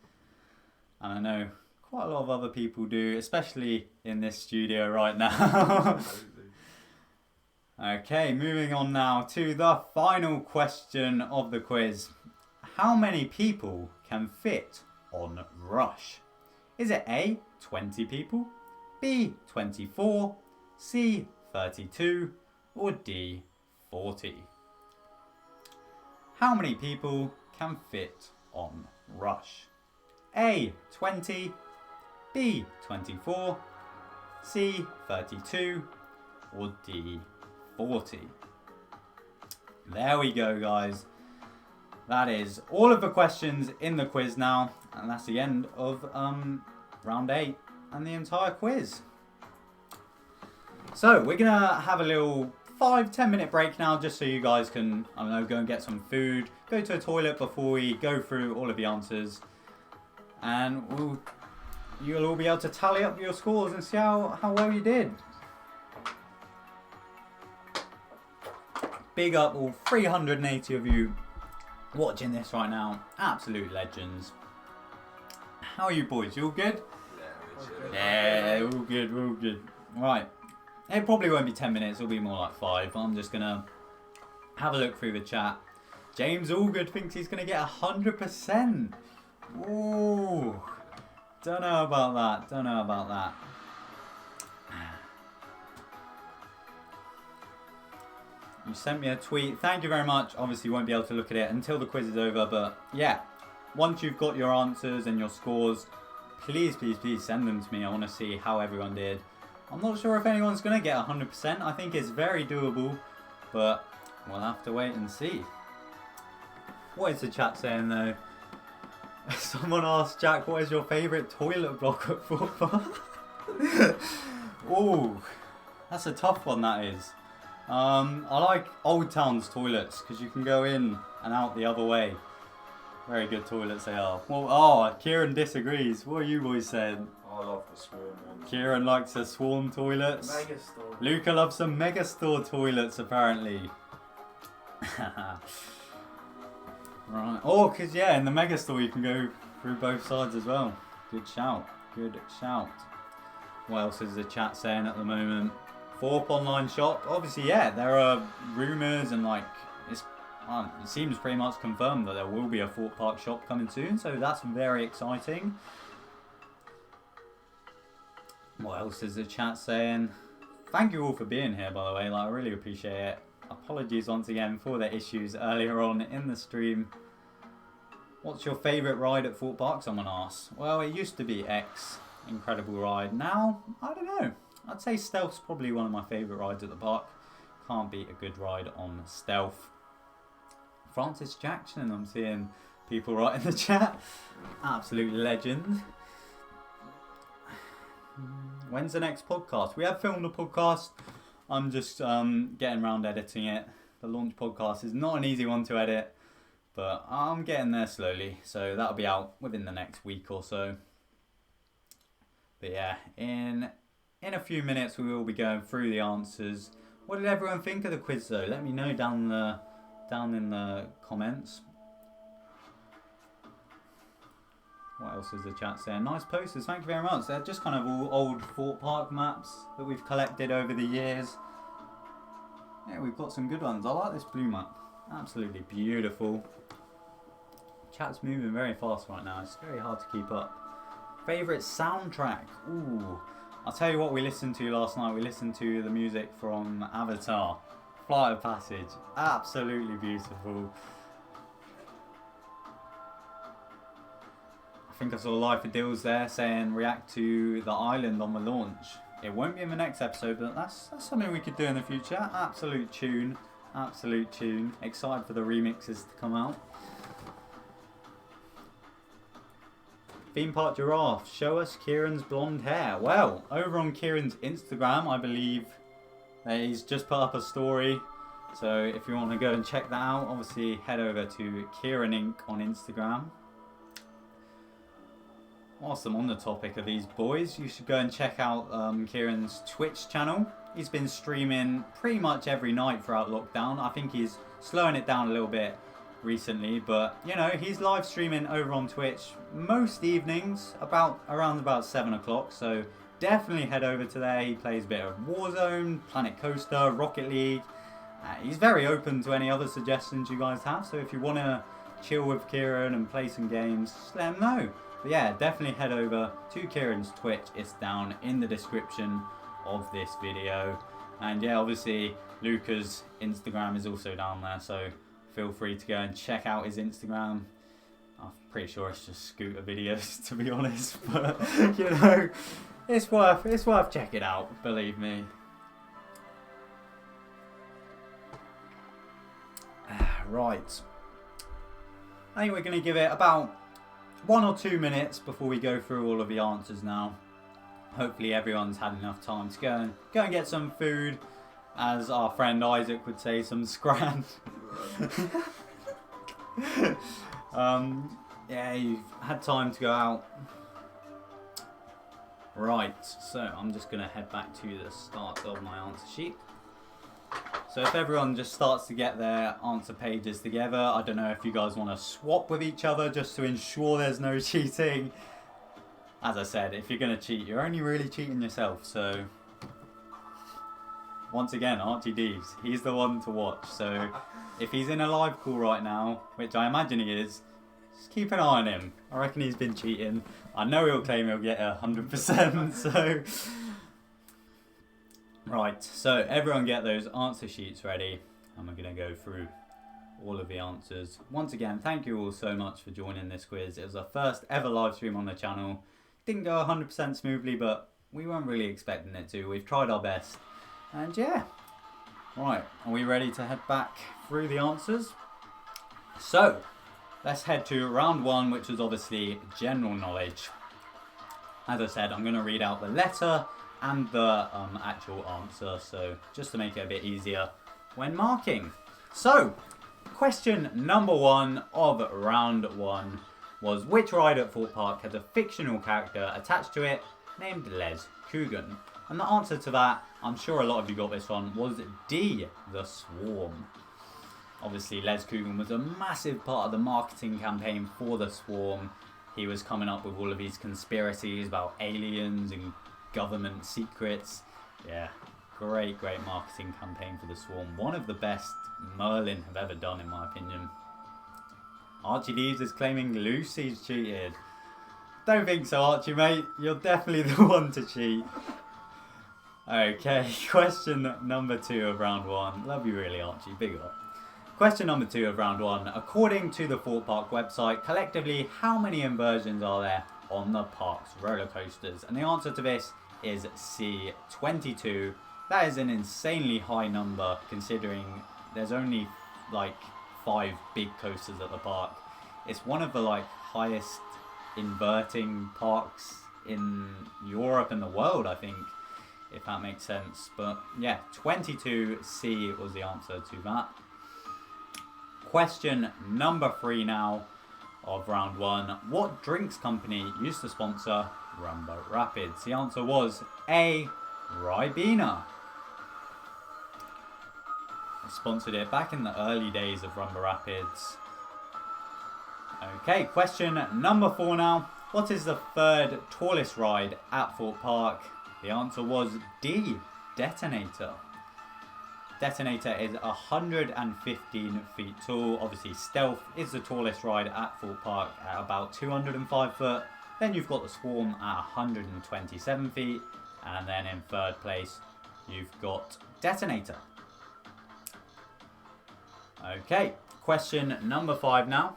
[SPEAKER 2] And I know quite a lot of other people do, especially in this studio right now. Okay, moving on now to the final question of the quiz. How many people can fit on Rush? Is it A, 20 people? B, 24? C, 32? Or D, 40? How many people can fit on Rush? A, 20? B, 24? C, 32? Or D, 40? There we go, guys. That is all of the questions in the quiz now, and that's the end of round 8 and the entire quiz. So we're gonna have a little 5-10 minute break now, just so you guys can, I don't know, go and get some food, go to a toilet before we go through all of the answers, and you'll all be able to tally up your scores and see how well you did. Big up all 380 of you watching this right now. Absolute legends. How are you boys? You all good? Yeah, all good, all good. Right. It probably won't be 10 minutes, it'll be more like 5. I'm just going to have a look through the chat. James Allgood thinks he's going to get 100%. Ooh. Don't know about that. Don't know about that. You sent me a tweet. Thank you very much. Obviously, you won't be able to look at it until the quiz is over. But yeah, once you've got your answers and your scores, please, please, please send them to me. I want to see how everyone did. I'm not sure if anyone's going to get 100%. I think it's very doable, but we'll have to wait and see. What is the chat saying though? Someone asked Jack, what is your favourite toilet block at Thorpe Park? Ooh, that's a tough one, that is. I like Old Town's toilets because you can go in and out the other way. Very good toilets they are. Well, Kieran disagrees. What are you boys saying?
[SPEAKER 3] I love the swarm ones.
[SPEAKER 2] Kieran likes the swarm toilets.
[SPEAKER 3] Megastore.
[SPEAKER 2] Luca loves some Megastore toilets, apparently. Right. Oh, because, yeah, in the Megastore you can go through both sides as well. Good shout. Good shout. What else is the chat saying at the moment? Thorpe online shop. Obviously, yeah, there are rumours and, like, it seems pretty much confirmed that there will be a Thorpe Park shop coming soon. So that's very exciting. What else is the chat saying? Thank you all for being here, by the way. Like, I really appreciate it. Apologies once again for the issues earlier on in the stream. What's your favourite ride at Thorpe Park? Someone asked. Well, it used to be X. Incredible ride. Now, I don't know. I'd say Stealth's probably one of my favourite rides at the park. Can't beat a good ride on Stealth. Francis Jackson, I'm seeing people right in the chat. Absolute legend. When's the next podcast? We have filmed a podcast. I'm just getting around editing it. The launch podcast is not an easy one to edit, but I'm getting there slowly. So that'll be out within the next week or so. But yeah, in a few minutes we will be going through the answers. What did everyone think of the quiz though? Let me know down in the comments. What else is the chat saying? Nice posters, thank you very much. They're just kind of all old Thorpe Park maps that we've collected over the years. Yeah, we've got some good ones. I like this blue map. Absolutely beautiful. Chat's moving very fast right now. It's very hard to keep up. Favourite soundtrack? Ooh. I'll tell you what we listened to last night. We listened to the music from Avatar. Flight of Passage. Absolutely beautiful. I think I saw Life of Dills there saying react to the island on the launch. It won't be in the next episode, but that's something we could do in the future. Absolute tune. Absolute tune. Excited for the remixes to come out. Theme Park Giraffe. Show us Kieran's blonde hair. Well, over on Kieran's Instagram, I believe that he's just put up a story. So if you want to go and check that out, obviously head over to Kieran Inc. on Instagram. Whilst I'm on the topic of these boys, you should go and check out Kieran's Twitch channel. He's been streaming pretty much every night throughout lockdown. I think he's slowing it down a little bit recently, but you know, he's live streaming over on Twitch most evenings around about 7 o'clock. So definitely head over to there. He plays a bit of Warzone, Planet Coaster, Rocket League. He's very open to any other suggestions you guys have. So if you want to chill with Kieran and play some games, just let him know. But yeah, definitely head over to Kieran's Twitch. It's down in the description of this video. And yeah, obviously Luca's Instagram is also down there, so feel free to go and check out his Instagram. I'm pretty sure it's just scooter videos, to be honest, but you know, it's worth checking out, believe me. Right, I think we're going to give it about 1 or 2 minutes before we go through all of the answers now. Hopefully everyone's had enough time to go and get some food, as our friend Isaac would say, some scran. Yeah, you've had time to go out. Right, so I'm just going to head back to the start of my answer sheet. So if everyone just starts to get their answer pages together, I don't know if you guys want to swap with each other just to ensure there's no cheating. As I said, if you're going to cheat, you're only really cheating yourself. So once again, Archie Deeves, he's the one to watch. So if he's in a live call right now, which I imagine he is, just keep an eye on him. I reckon he's been cheating. I know he'll claim he'll get 100%, so... Right, so everyone get those answer sheets ready, and we're going to go through all of the answers. Once again, thank you all so much for joining this quiz. It was our first ever live stream on the channel. Didn't go 100% smoothly, but we weren't really expecting it to. We've tried our best, and yeah. Right, are we ready to head back through the answers? So, let's head to round 1, which is obviously general knowledge. As I said, I'm going to read out the letter and the actual answer, so just to make it a bit easier when marking. So, question number 1 of round 1 was, which ride at Thorpe Park has a fictional character attached to it named Les Coogan. And the answer to that, I'm sure a lot of you got this one, was D, the Swarm. Obviously, Les Coogan was a massive part of the marketing campaign for the Swarm. He was coming up with all of these conspiracies about aliens and government secrets. Yeah, great marketing campaign for the Swarm. One of the best Merlin have ever done, in my opinion. Archie Deeves is claiming Lucy's cheated. Don't think so, Archie, mate. You're definitely the one to cheat. Okay, question number 2 of round 1. Love you really, Archie. Big up. Question number 2 of round 1. According to the Thorpe Park website, collectively, how many inversions are there on the park's roller coasters? And the answer to this is C, 22. That is an insanely high number, considering there's only like 5 big coasters at the park. It's one of the like highest inverting parks in Europe and the world, I think, if that makes sense. But yeah, 22C was the answer to that. Question number 3 now of round 1. What drinks company used to sponsor Rumba Rapids? The answer was A, Ribena. I sponsored it back in the early days of Rumba Rapids. Okay, question number 4 now. What is the 3rd tallest ride at Thorpe Park? The answer was D, Detonator. Detonator is 115 feet tall. Obviously, Stealth is the tallest ride at Thorpe Park at about 205 foot. Then you've got the Swarm at 127 feet. And then in 3rd place, you've got Detonator. Okay, question number 5 now.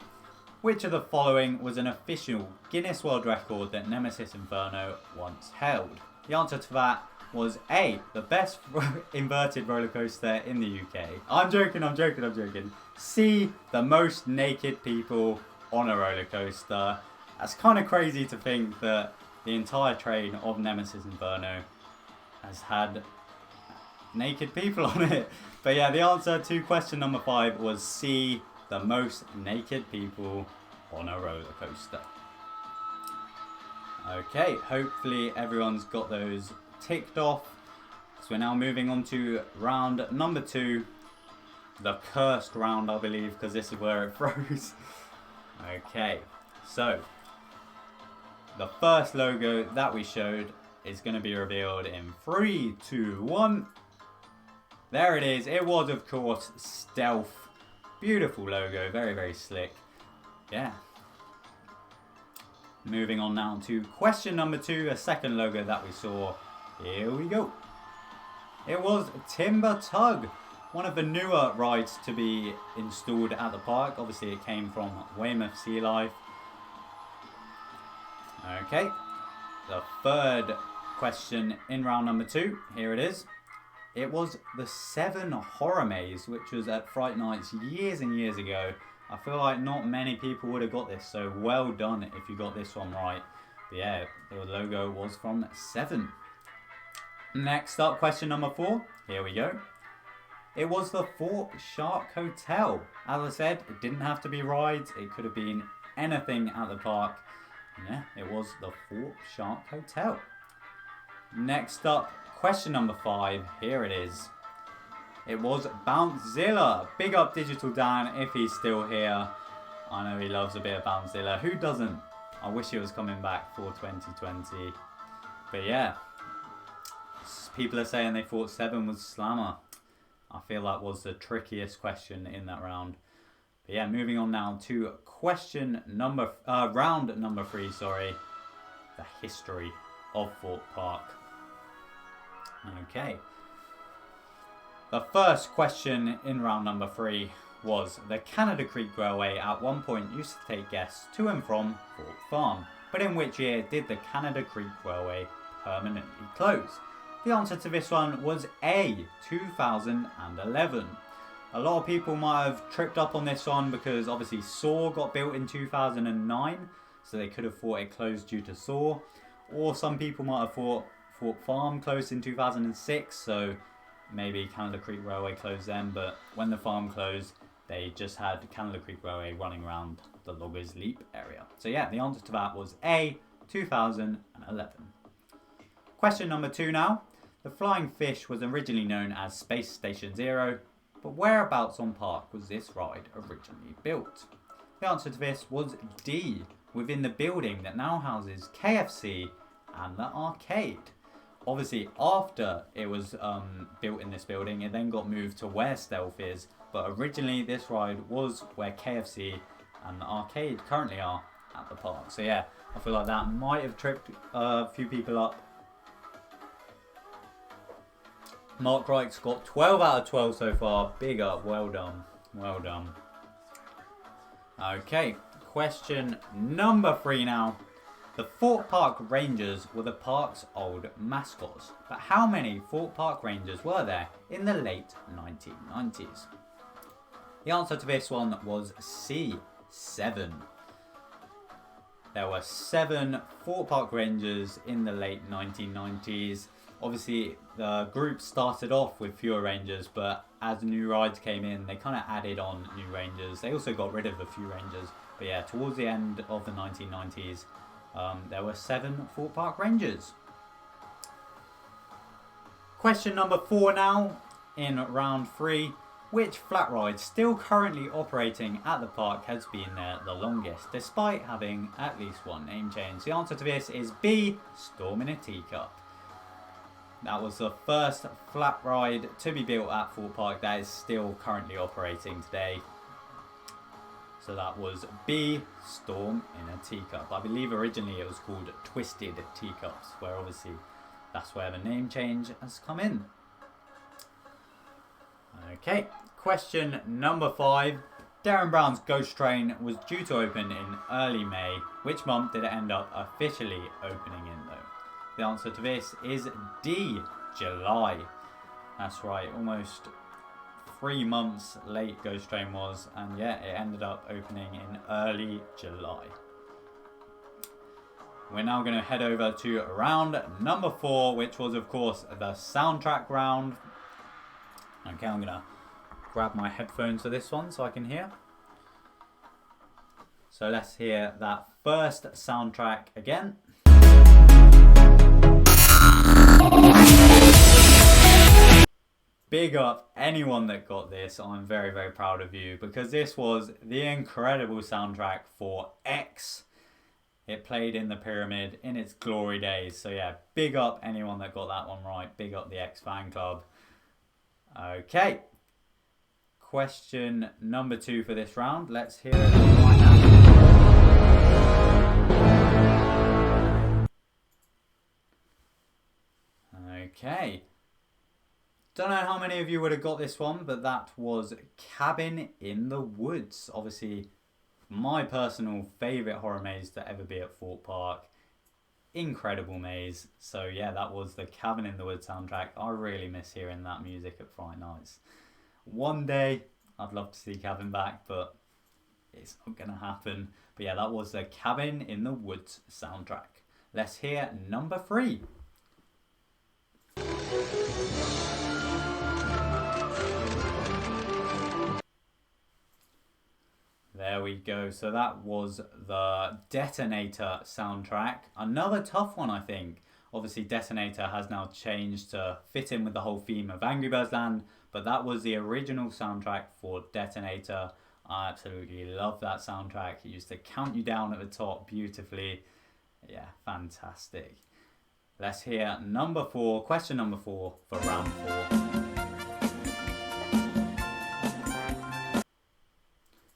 [SPEAKER 2] Which of the following was an official Guinness World Record that Nemesis Inferno once held? The answer to that was A, the best inverted roller coaster in the UK. I'm joking. C, the most naked people on a roller coaster. That's kind of crazy to think that the entire train of Nemesis Inferno has had naked people on it. But yeah, the answer to question number 5 was C, the most naked people on a roller coaster. Okay, hopefully everyone's got those ticked off. So we're now moving on to round number 2. The cursed round, I believe, because this is where it froze. Okay, so the first logo that we showed is going to be revealed in 3, 2, 1. There it is. It was, of course, Stealth. Beautiful logo, very slick. Yeah. Moving on now to question number 2, a second logo that we saw. Here we go. It was Timber Tug, one of the newer rides to be installed at the park. Obviously, it came from Weymouth Sea Life. Okay, the 3rd question in round number 2. Here it is. It was the 7 Horror Maze, which was at Fright Nights years and years ago. I feel like not many people would have got this, so well done if you got this one right. But yeah, the logo was from 7. Next up, question number 4. Here we go. It was the Thorpe Shark Hotel. As I said, it didn't have to be rides. It could have been anything at the park. Yeah, it was the Thorpe Shark Hotel. Next up, question number 5. Here it is. It was Bountzilla. Big up Digital Dan if he's still here. I know he loves a bit of Bountzilla. Who doesn't? I wish he was coming back for 2020. But yeah, people are saying they thought 7 was Slammer. I feel that was the trickiest question in that round. But yeah, moving on now to round number 3. Sorry, the history of Thorpe Park. Okay. The first question in round number 3 was the Canada Creek Railway at one point used to take guests to and from Thorpe Farm, but in which year did the Canada Creek Railway permanently close? The answer to this one was A, 2011. A lot of people might have tripped up on this one because obviously Saw got built in 2009, so they could have thought it closed due to Saw, or some people might have thought Thorpe Farm closed in 2006, so maybe Canada Creek Railway closed then, but when the farm closed, they just had Canada Creek Railway running around the Loggers Leap area. So yeah, the answer to that was A, 2011. Question number 2 now. The flying fish was originally known as Space Station Zero, but whereabouts on Park was this ride originally built? The answer to this was D, within the building that now houses KFC and the arcade. Obviously, after it was built in this building, it then got moved to where Stealth is, but originally this ride was where KFC and the arcade currently are at the park. So yeah, I feel like that might have tripped a few people up. Mark Reich's got 12 out of 12 so far. Big up, well done, well done. Okay, question number 3 now. The Thorpe Park Rangers were the park's old mascots, but how many Thorpe Park Rangers were there in the late 1990s? The answer to this one was C, 7. There were 7 Thorpe Park Rangers in the late 1990s. Obviously, the group started off with fewer Rangers, but as new rides came in, they kind of added on new Rangers. They also got rid of a few Rangers. But yeah, towards the end of the 1990s, there were 7 Thorpe Park Rangers. Question number 4 now, in round 3. Which flat ride still currently operating at the park has been there the longest, despite having at least one name change? The answer to this is B, Storm in a Teacup. That was the first flat ride to be built at Thorpe Park that is still currently operating today. So that was B, Storm in a Teacup. I believe originally it was called Twisted Teacups, where obviously that's where the name change has come in. Okay, question number 5. Darren Brown's Ghost Train was due to open in early May. Which month did it end up officially opening in though? The answer to this is D, July. That's right, almost 3 months late Ghost Train was, and yeah, it ended up opening in early July. We're now going to head over to round number 4, which was of course the soundtrack round. Okay, I'm going to grab my headphones for this one so I can hear. So let's hear that first soundtrack again. Big up anyone that got this. I'm very, very proud of you, because this was the incredible soundtrack for X. It played in the pyramid in its glory days. So yeah, big up anyone that got that one right. Big up the X fan club. Okay. Question number 2 for this round. Let's hear it right now. Okay. Don't know how many of you would have got this one, but that was Cabin in the Woods. Obviously, my personal favourite horror maze to ever be at Thorpe Park. Incredible maze. So yeah, that was the Cabin in the Woods soundtrack. I really miss hearing that music at Fright Nights. One day, I'd love to see Cabin back, but it's not going to happen. But yeah, that was the Cabin in the Woods soundtrack. Let's hear number 3. There we go. So that was the Detonator soundtrack. Another tough one, I think. Obviously, Detonator has now changed to fit in with the whole theme of Angry Birds Land, but that was the original soundtrack for Detonator. I absolutely love that soundtrack. It used to count you down at the top beautifully. Yeah, fantastic. Let's hear number 4, question number 4 for round 4.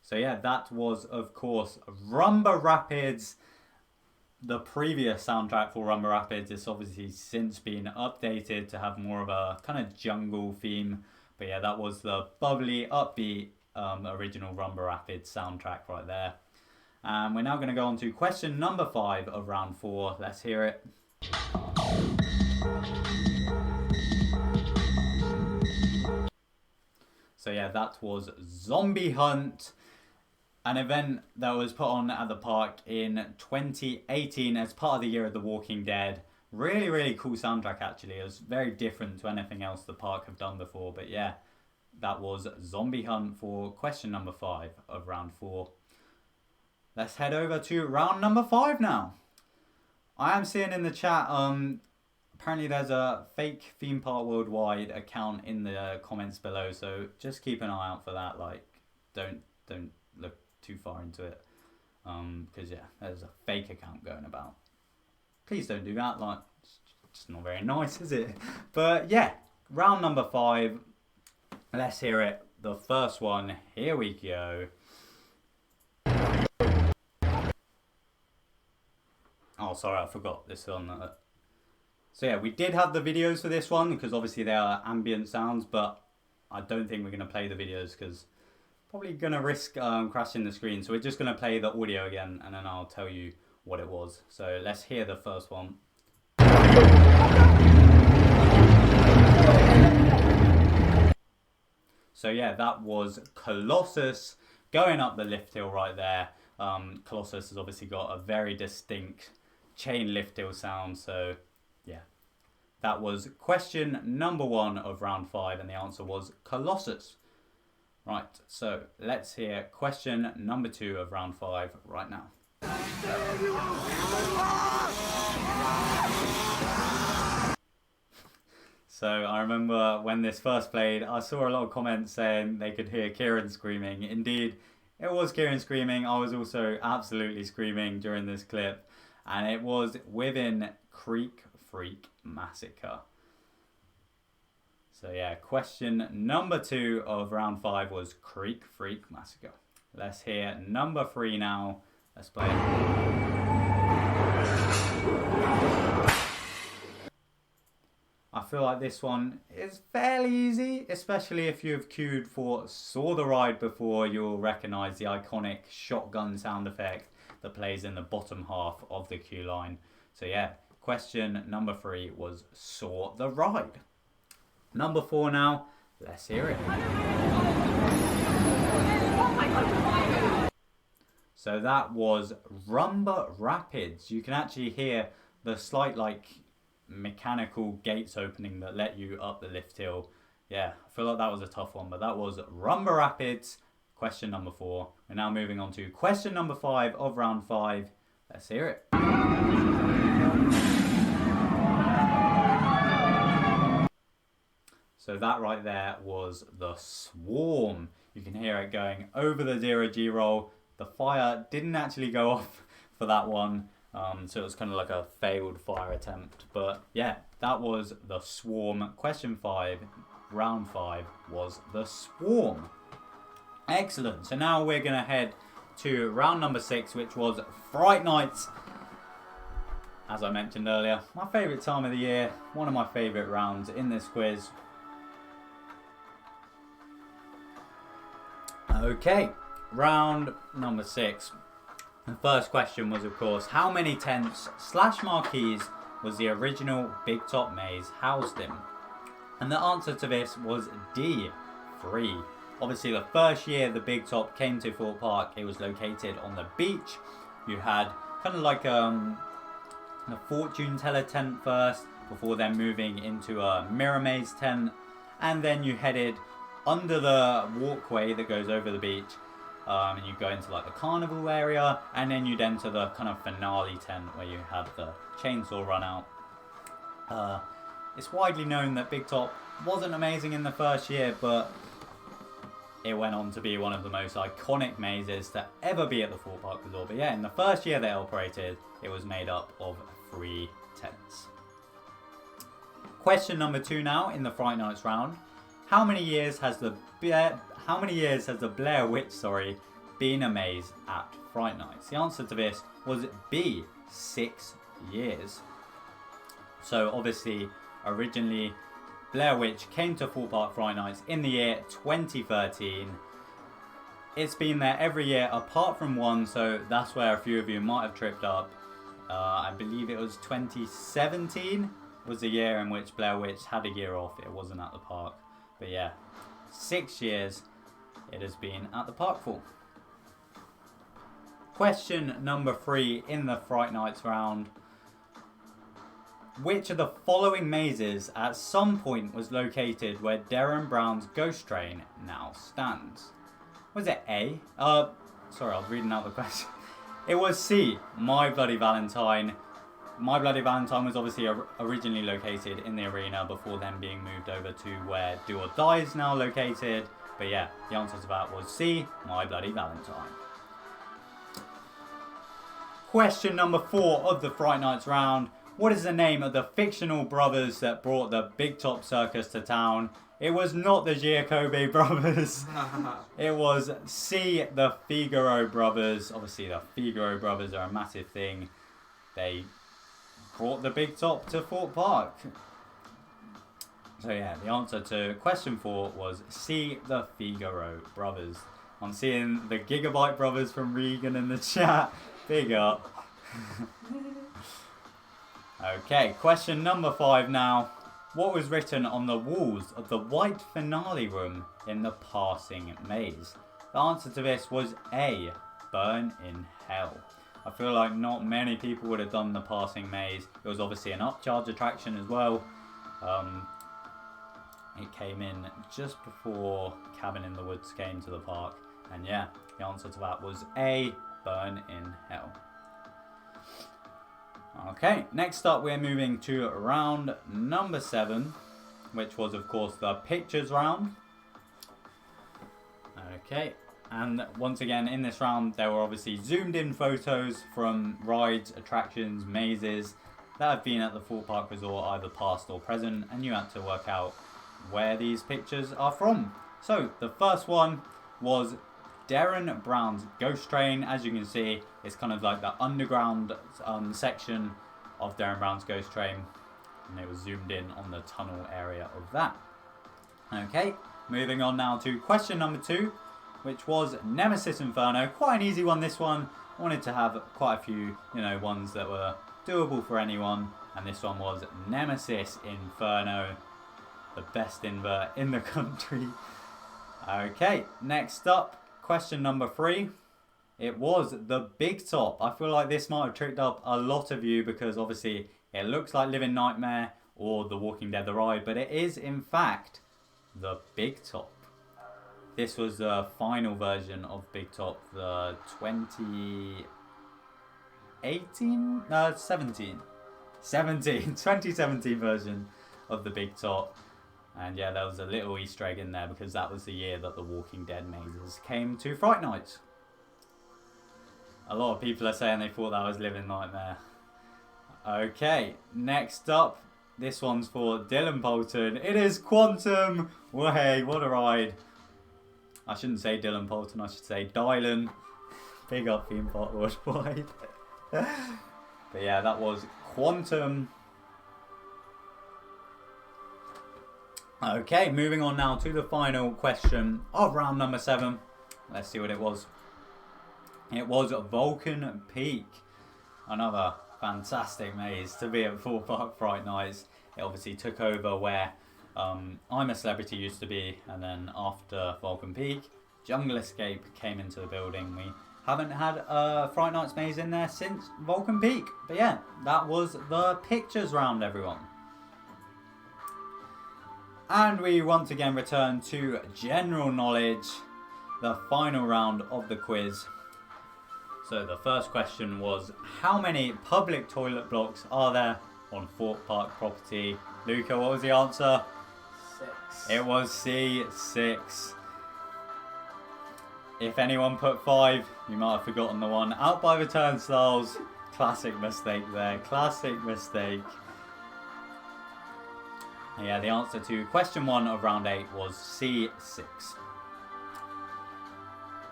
[SPEAKER 2] So yeah, that was, of course, Rumba Rapids. The previous soundtrack for Rumba Rapids is obviously since been updated to have more of a kind of jungle theme. But yeah, that was the bubbly, upbeat original Rumba Rapids soundtrack right there. And we're now going to go on to question number 5 of round 4. Let's hear it. So yeah, that was Zombie Hunt. An event that was put on at the park in 2018 as part of the Year of the Walking Dead. Really, really cool soundtrack actually. It was very different to anything else the park have done before. But yeah, that was Zombie Hunt for question number 5 of round 4. Let's head over to round number 5 now. I am seeing in the chat apparently there's a fake Theme Park Worldwide account in the comments below, so just keep an eye out for that. Like, don't look too far into it, because yeah, there's a fake account going about. Please don't do that. Like, it's not very nice, is it? But yeah, round number 5. Let's hear it. The first one. Here we go. Oh, sorry, I forgot this one. So yeah, we did have the videos for this one because obviously they are ambient sounds, but I don't think we're going to play the videos because probably going to risk crashing the screen. So we're just going to play the audio again and then I'll tell you what it was. So let's hear the first one. So yeah, that was Colossus going up the lift hill right there. Colossus has obviously got a very distinct chain lift hill sound. So yeah, that was question number 1 of round 5 and the answer was Colossus. Right, so let's hear question number 2 of round 5 right now. So I remember when this first played, I saw a lot of comments saying they could hear Kieran screaming. Indeed, it was Kieran screaming. I was also absolutely screaming during this clip. And it was within Creek Freak Massacre. So yeah, question number 2 of round 5 was Creek Freak Massacre. Let's hear number 3 now. Let's play it. I feel like this one is fairly easy, especially if you've queued for Saw the Ride before. You'll recognise the iconic shotgun sound effect that plays in the bottom half of the queue line. So yeah, question number 3 was Saw the Ride. Number 4 now, let's hear it. So that was Rumba Rapids. You can actually hear the slight like mechanical gates opening that let you up the lift hill. Yeah, I feel like that was a tough one, but that was Rumba Rapids, question number 4. We're now moving on to question number 5 of round 5. Let's hear it. So that right there was the Swarm. You can hear it going over the 0G roll. The fire didn't actually go off for that one. So it was kind of like a failed fire attempt. But yeah, that was the Swarm. Question 5, round 5 was the Swarm. Excellent. So now we're going to head to round number 6, which was Fright Nights. As I mentioned earlier, my favourite time of the year. One of my favourite rounds in this quiz. Okay, round number 6. The first question was, of course, how many tents / marquees was the original Big Top maze housed in? And the answer to this was D, 3. Obviously, the first year the Big Top came to Thorpe Park, it was located on the beach. You had kind of like a fortune teller tent first, before then moving into a mirror maze tent. And then you headed under the walkway that goes over the beach. And you go into like the carnival area, and then you'd enter the kind of finale tent where you had the chainsaw run out. It's widely known that Big Top wasn't amazing in the first year, but it went on to be one of the most iconic mazes to ever be at the Thorpe Park Resort. But yeah, in the first year they operated, it was made up of 3 tents. Question number 2 now in the Fright Nights round. How many years has the Blair Witch, been a maze at Fright Nights? The answer to this was B, 6 years. So obviously, originally, Blair Witch came to Thorpe Park Fright Nights in the year 2013. It's been there every year apart from one, so that's where a few of you might have tripped up. I believe it was 2017 was the year in which Blair Witch had a year off. It wasn't at the park. But yeah, 6 years it has been at the park for. Question number 3 in the Fright Nights round. Which of the following mazes at some point was located where Darren Brown's ghost train now stands? Was it A? Sorry, I was reading out the question. It was C, My Bloody Valentine. My Bloody Valentine was obviously originally located in the arena before then being moved over to where Do or Die is now located. But yeah, the answer to that was C, My Bloody Valentine. Question number 4 of the Fright Nights round. What is the name of the fictional brothers that brought the Big Top Circus to town? It was not the Giacobbe brothers. It was C, the Figaro brothers. Obviously, the Figaro brothers are a massive thing. They brought the Big Top to Thorpe Park. So yeah, the answer to question 4 was C, the Figaro brothers. I'm seeing the Gigabyte brothers from Regan in the chat. Big up. Okay, question number 5 now. What was written on the walls of the white finale room in the passing maze? The answer to this was A, Burn in Hell. I feel like not many people would have done the passing maze. It was obviously an upcharge attraction as well. It came in just before Cabin in the Woods came to the park. And yeah, the answer to that was A, Burn in Hell. Okay, next up we're moving to round number 7, which was of course the pictures round. Okay, and once again in this round there were obviously zoomed in photos from rides, attractions, mazes that have been at the Thorpe Park Resort either past or present, and you had to work out where these pictures are from. So the first one was Darren Brown's Ghost Train. As you can see, it's kind of like the underground section of Darren Brown's Ghost Train, and it was zoomed in on the tunnel area of that. Okay, moving on now to question number 2, which was Nemesis Inferno. Quite an easy one, this one. I wanted to have quite a few, ones that were doable for anyone, and this one was Nemesis Inferno, the best invert in the country. Okay, next up, question number 3. It was the Big Top. I feel like this might have tricked up a lot of you because obviously it looks like Living Nightmare or The Walking Dead The Ride, but it is in fact the Big Top. This was the final version of Big Top, the 2017 version of the Big Top. And yeah, there was a little Easter egg in there because that was the year that the Walking Dead mazes came to Fright Nights. A lot of people are saying they thought that was Living Nightmare. Okay, next up, this one's for Dylan Poulton. It is Quantum. Way, what a ride. I shouldn't say Dylan Poulton, I should say Dylan. Big up theme park worldwide. But yeah, that was Quantum. Okay, moving on now to the final question of round number 7. Let's see what it was. It was Vulcan Peak. Another fantastic maze to be at Thorpe Park Fright Nights. It obviously took over where I'm a Celebrity used to be, and then after Vulcan Peak, Jungle Escape came into the building. We haven't had a Fright Nights maze in there since Vulcan Peak. But yeah, that was the pictures round, everyone. And we once again return to general knowledge, the final round of the quiz. So the first question was, how many public toilet blocks are there on Thorpe Park property? Luca, what was the answer?
[SPEAKER 3] 6.
[SPEAKER 2] It was C, 6. If anyone put 5, you might have forgotten the one. Out by the turnstiles. Classic mistake there. Classic mistake. Yeah, the answer to question 1 of round 8 was C, 6.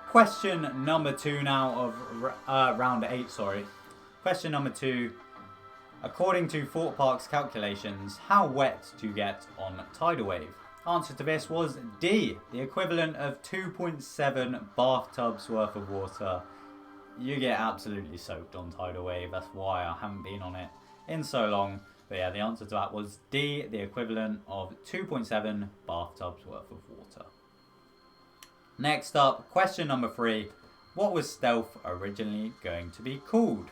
[SPEAKER 2] Question number 2 now of round 8, sorry. Question number 2. According to Thorpe Park's calculations, how wet do you get on Tidal Wave? Answer to this was D, the equivalent of 2.7 bathtubs worth of water. You get absolutely soaked on Tidal Wave, that's why I haven't been on it in so long. But yeah, the answer to that was D, the equivalent of 2.7 bathtubs worth of water. Next up, question number 3. What was Stealth originally going to be called?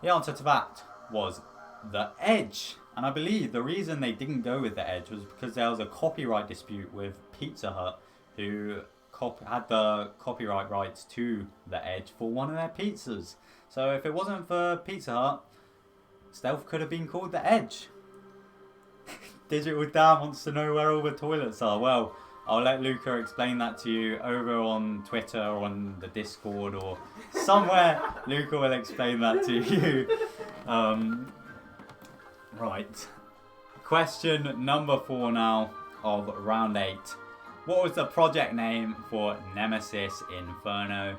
[SPEAKER 2] The answer to that was The Edge. And I believe the reason they didn't go with The Edge was because there was a copyright dispute with Pizza Hut, who had the copyright rights to The Edge for one of their pizzas. So if it wasn't for Pizza Hut, Stealth could have been called The Edge. Digital Dan wants to know where all the toilets are. Well, I'll let Luca explain that to you over on Twitter or on the Discord or somewhere. Luca will explain that to you. Right. Question number 4 now of round 8. What was the project name for Nemesis Inferno?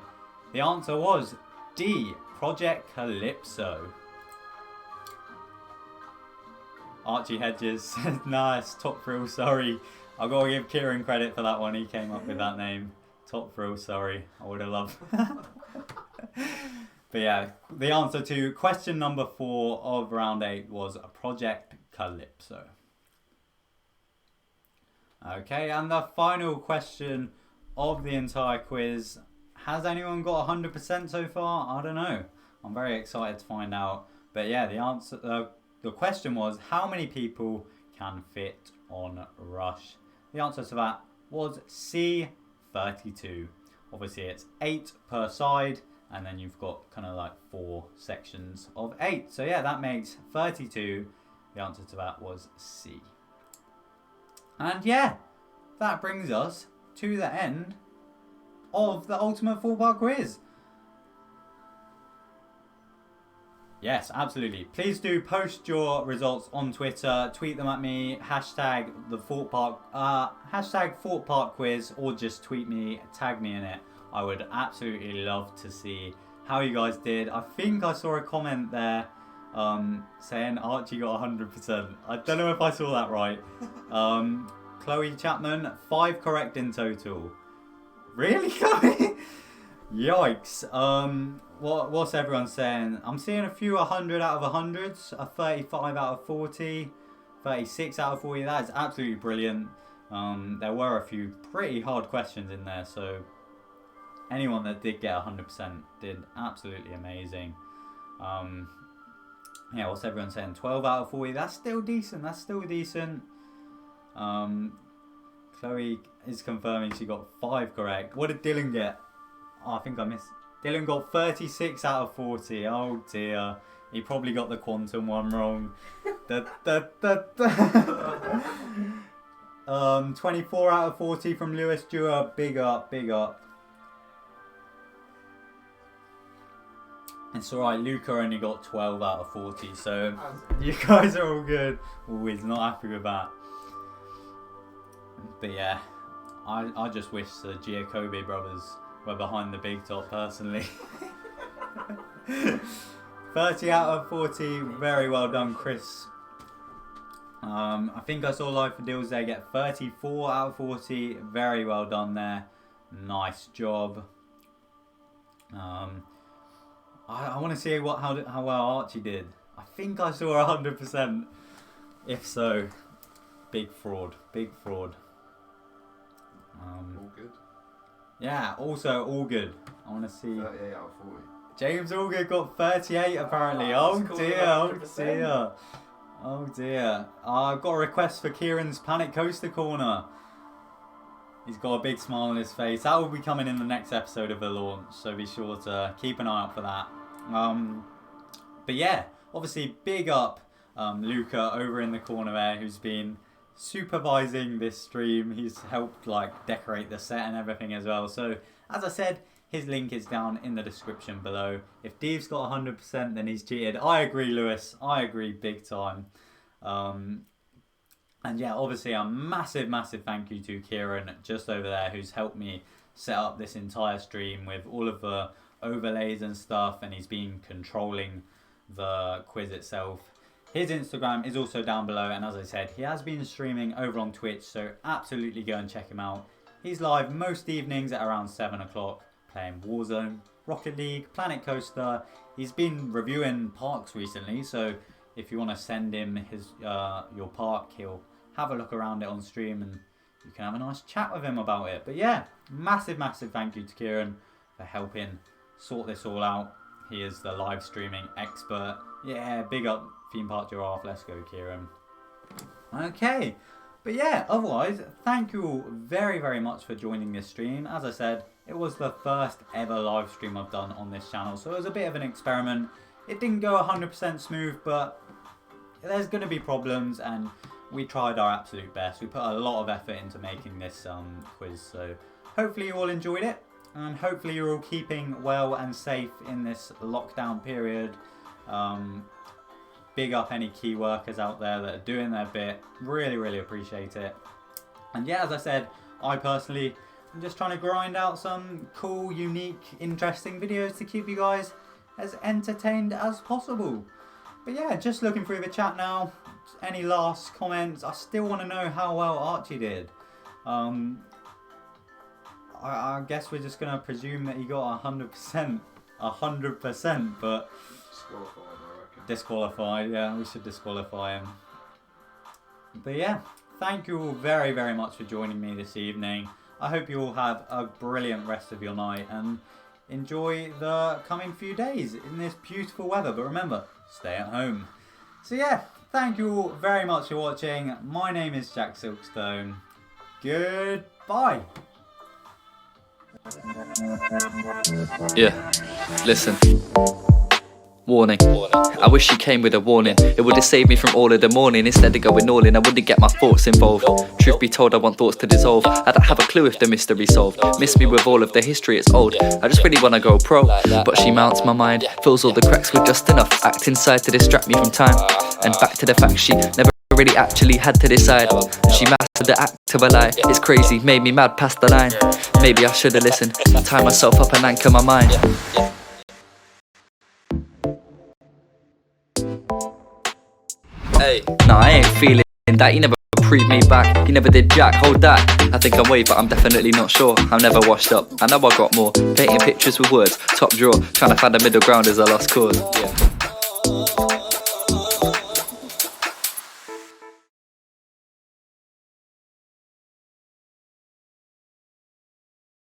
[SPEAKER 2] The answer was D. Project Calypso. Archie Hedges says, nice, Top Thrill, sorry. I've got to give Kieran credit for that one. He came up with that name. Top Thrill, sorry. I would have loved. But yeah, the answer to question number 4 of round 8 was Project Calypso. Okay, and the final question of the entire quiz. Has anyone got 100% so far? I don't know. I'm very excited to find out. But yeah, the answer, the question was, how many people can fit on Rush? The answer to that was C, 32. Obviously, it's 8 per side, and then you've got kind of like 4 sections of 8. So yeah, that makes 32. The answer to that was C. And yeah, that brings us to the end of the Ultimate Thorpe Park quiz. Yes, absolutely. Please do post your results on Twitter. Tweet them at me. Hashtag the Thorpe Park. Hashtag Thorpe Park quiz, or just tweet me. Tag me in it. I would absolutely love to see how you guys did. I think I saw a comment there saying Archie got 100%. I don't know if I saw that right. Chloe Chapman, 5 correct in total. Really, Chloe? Yikes. What's everyone saying? I'm seeing a few 100 out of 100s, a 35 out of 40, 36 out of 40. That is absolutely brilliant. There were a few pretty hard questions in there, so anyone that did get 100% did absolutely amazing. Yeah, what's everyone saying? 12 out of 40. That's still decent. That's still decent. Chloe is confirming she got 5 correct. What did Dylan get? Oh, I think I missed. Dylan got 36 out of 40. Oh dear. He probably got the quantum one wrong. 24 out of 40 from Lewis Dewar. Big up, big up. It's alright, Luca only got 12 out of 40, so you guys are all good. Always not happy with that. But yeah, I just wish the Giacobbe brothers were behind the big top personally. 30 out of 40, very well done, Chris. I think I saw Live for Deals there get 34 out of 40, very well done there. Nice job. I want to see how well Archie did. I think I saw 100%. If so, big fraud, big fraud.
[SPEAKER 3] All good.
[SPEAKER 2] Yeah, also all good. I want to see.
[SPEAKER 3] 38 out of 40.
[SPEAKER 2] James Allgood got 38 apparently.
[SPEAKER 3] Oh,
[SPEAKER 2] Oh
[SPEAKER 3] that's
[SPEAKER 2] dear,
[SPEAKER 3] cool,
[SPEAKER 2] oh
[SPEAKER 3] 100%.
[SPEAKER 2] dear. Oh dear. I've got a request for Kieran's Panic Coaster Corner. He's got a big smile on his face. That will be coming in the next episode of the launch, so be sure to keep an eye out for that. But yeah, obviously big up Luca over in the corner there, who's been supervising this stream. He's helped like decorate the set and everything as well. So as I said, his link is down in the description below. If Deve's got 100%, then he's cheated. I agree, Lewis. I agree big time. And yeah, obviously a massive thank you to Kieran just over there, who's helped me set up this entire stream with all of the overlays and stuff, and he's been controlling the quiz itself. His Instagram is also down below, and as I said, he has been streaming over on Twitch, so absolutely go and check him out. He's live most evenings at around 7 o'clock, playing Warzone, Rocket League, Planet Coaster. He's been reviewing parks recently, so if you want to send him his your park, he'll have a look around it on stream, and you can have a nice chat with him about it. But yeah, massive thank you to Kieran for helping sort this all out. He is the live streaming expert. Yeah, big up Theme Park Giraffe. Let's go, Kieran. Okay, But yeah, otherwise, thank you all very, very much for joining this stream. As I said, it was the first ever live stream I've done on this channel, so it was a bit of an experiment. It didn't go 100% smooth, but there's going to be problems, and we tried our absolute best. We put a lot of effort into making this quiz, so hopefully you all enjoyed it, and hopefully you're all keeping well and safe in this lockdown period. Big up any key workers out there that are doing their bit. Really, really appreciate it. And yeah, as I said, I personally am just trying to grind out some cool, unique, interesting videos to keep you guys as entertained as possible. But yeah, just looking through the chat now. Any last comments? I still want to know how well Archie did. I guess we're just going to presume that he got 100%. 100%, but... Disqualified, yeah, we should disqualify him. But yeah, thank you all very, very much for joining me this evening. I hope you all have a brilliant rest of your night and enjoy the coming few days in this beautiful weather. But remember, stay at home. So yeah, thank you all very much for watching. My name is TheJackSilkstone. Goodbye.
[SPEAKER 3] Yeah, listen. Warning. I wish she came with a warning. It would have saved me from all of the morning. Instead of going all in, I wouldn't get my thoughts involved. Truth be told, I want thoughts to dissolve. I don't have a clue if the mystery solved. Miss me with all of the history, it's old. I just really wanna go pro, but she mounts my mind. Fills all the cracks with just enough act inside to distract me from time. And back to the fact she never really actually had to decide. She mastered the act of a lie. It's crazy, made me mad past the line. Maybe I should've listened, tie myself up and anchor my mind. Hey, nah, I ain't feeling that. You never proved me back. You never did jack, hold that. I think I'm way, but I'm definitely not sure. I'm never washed up, I know I got more. Painting pictures with words, top drawer. Trying to find a middle ground as a lost cause. Yeah.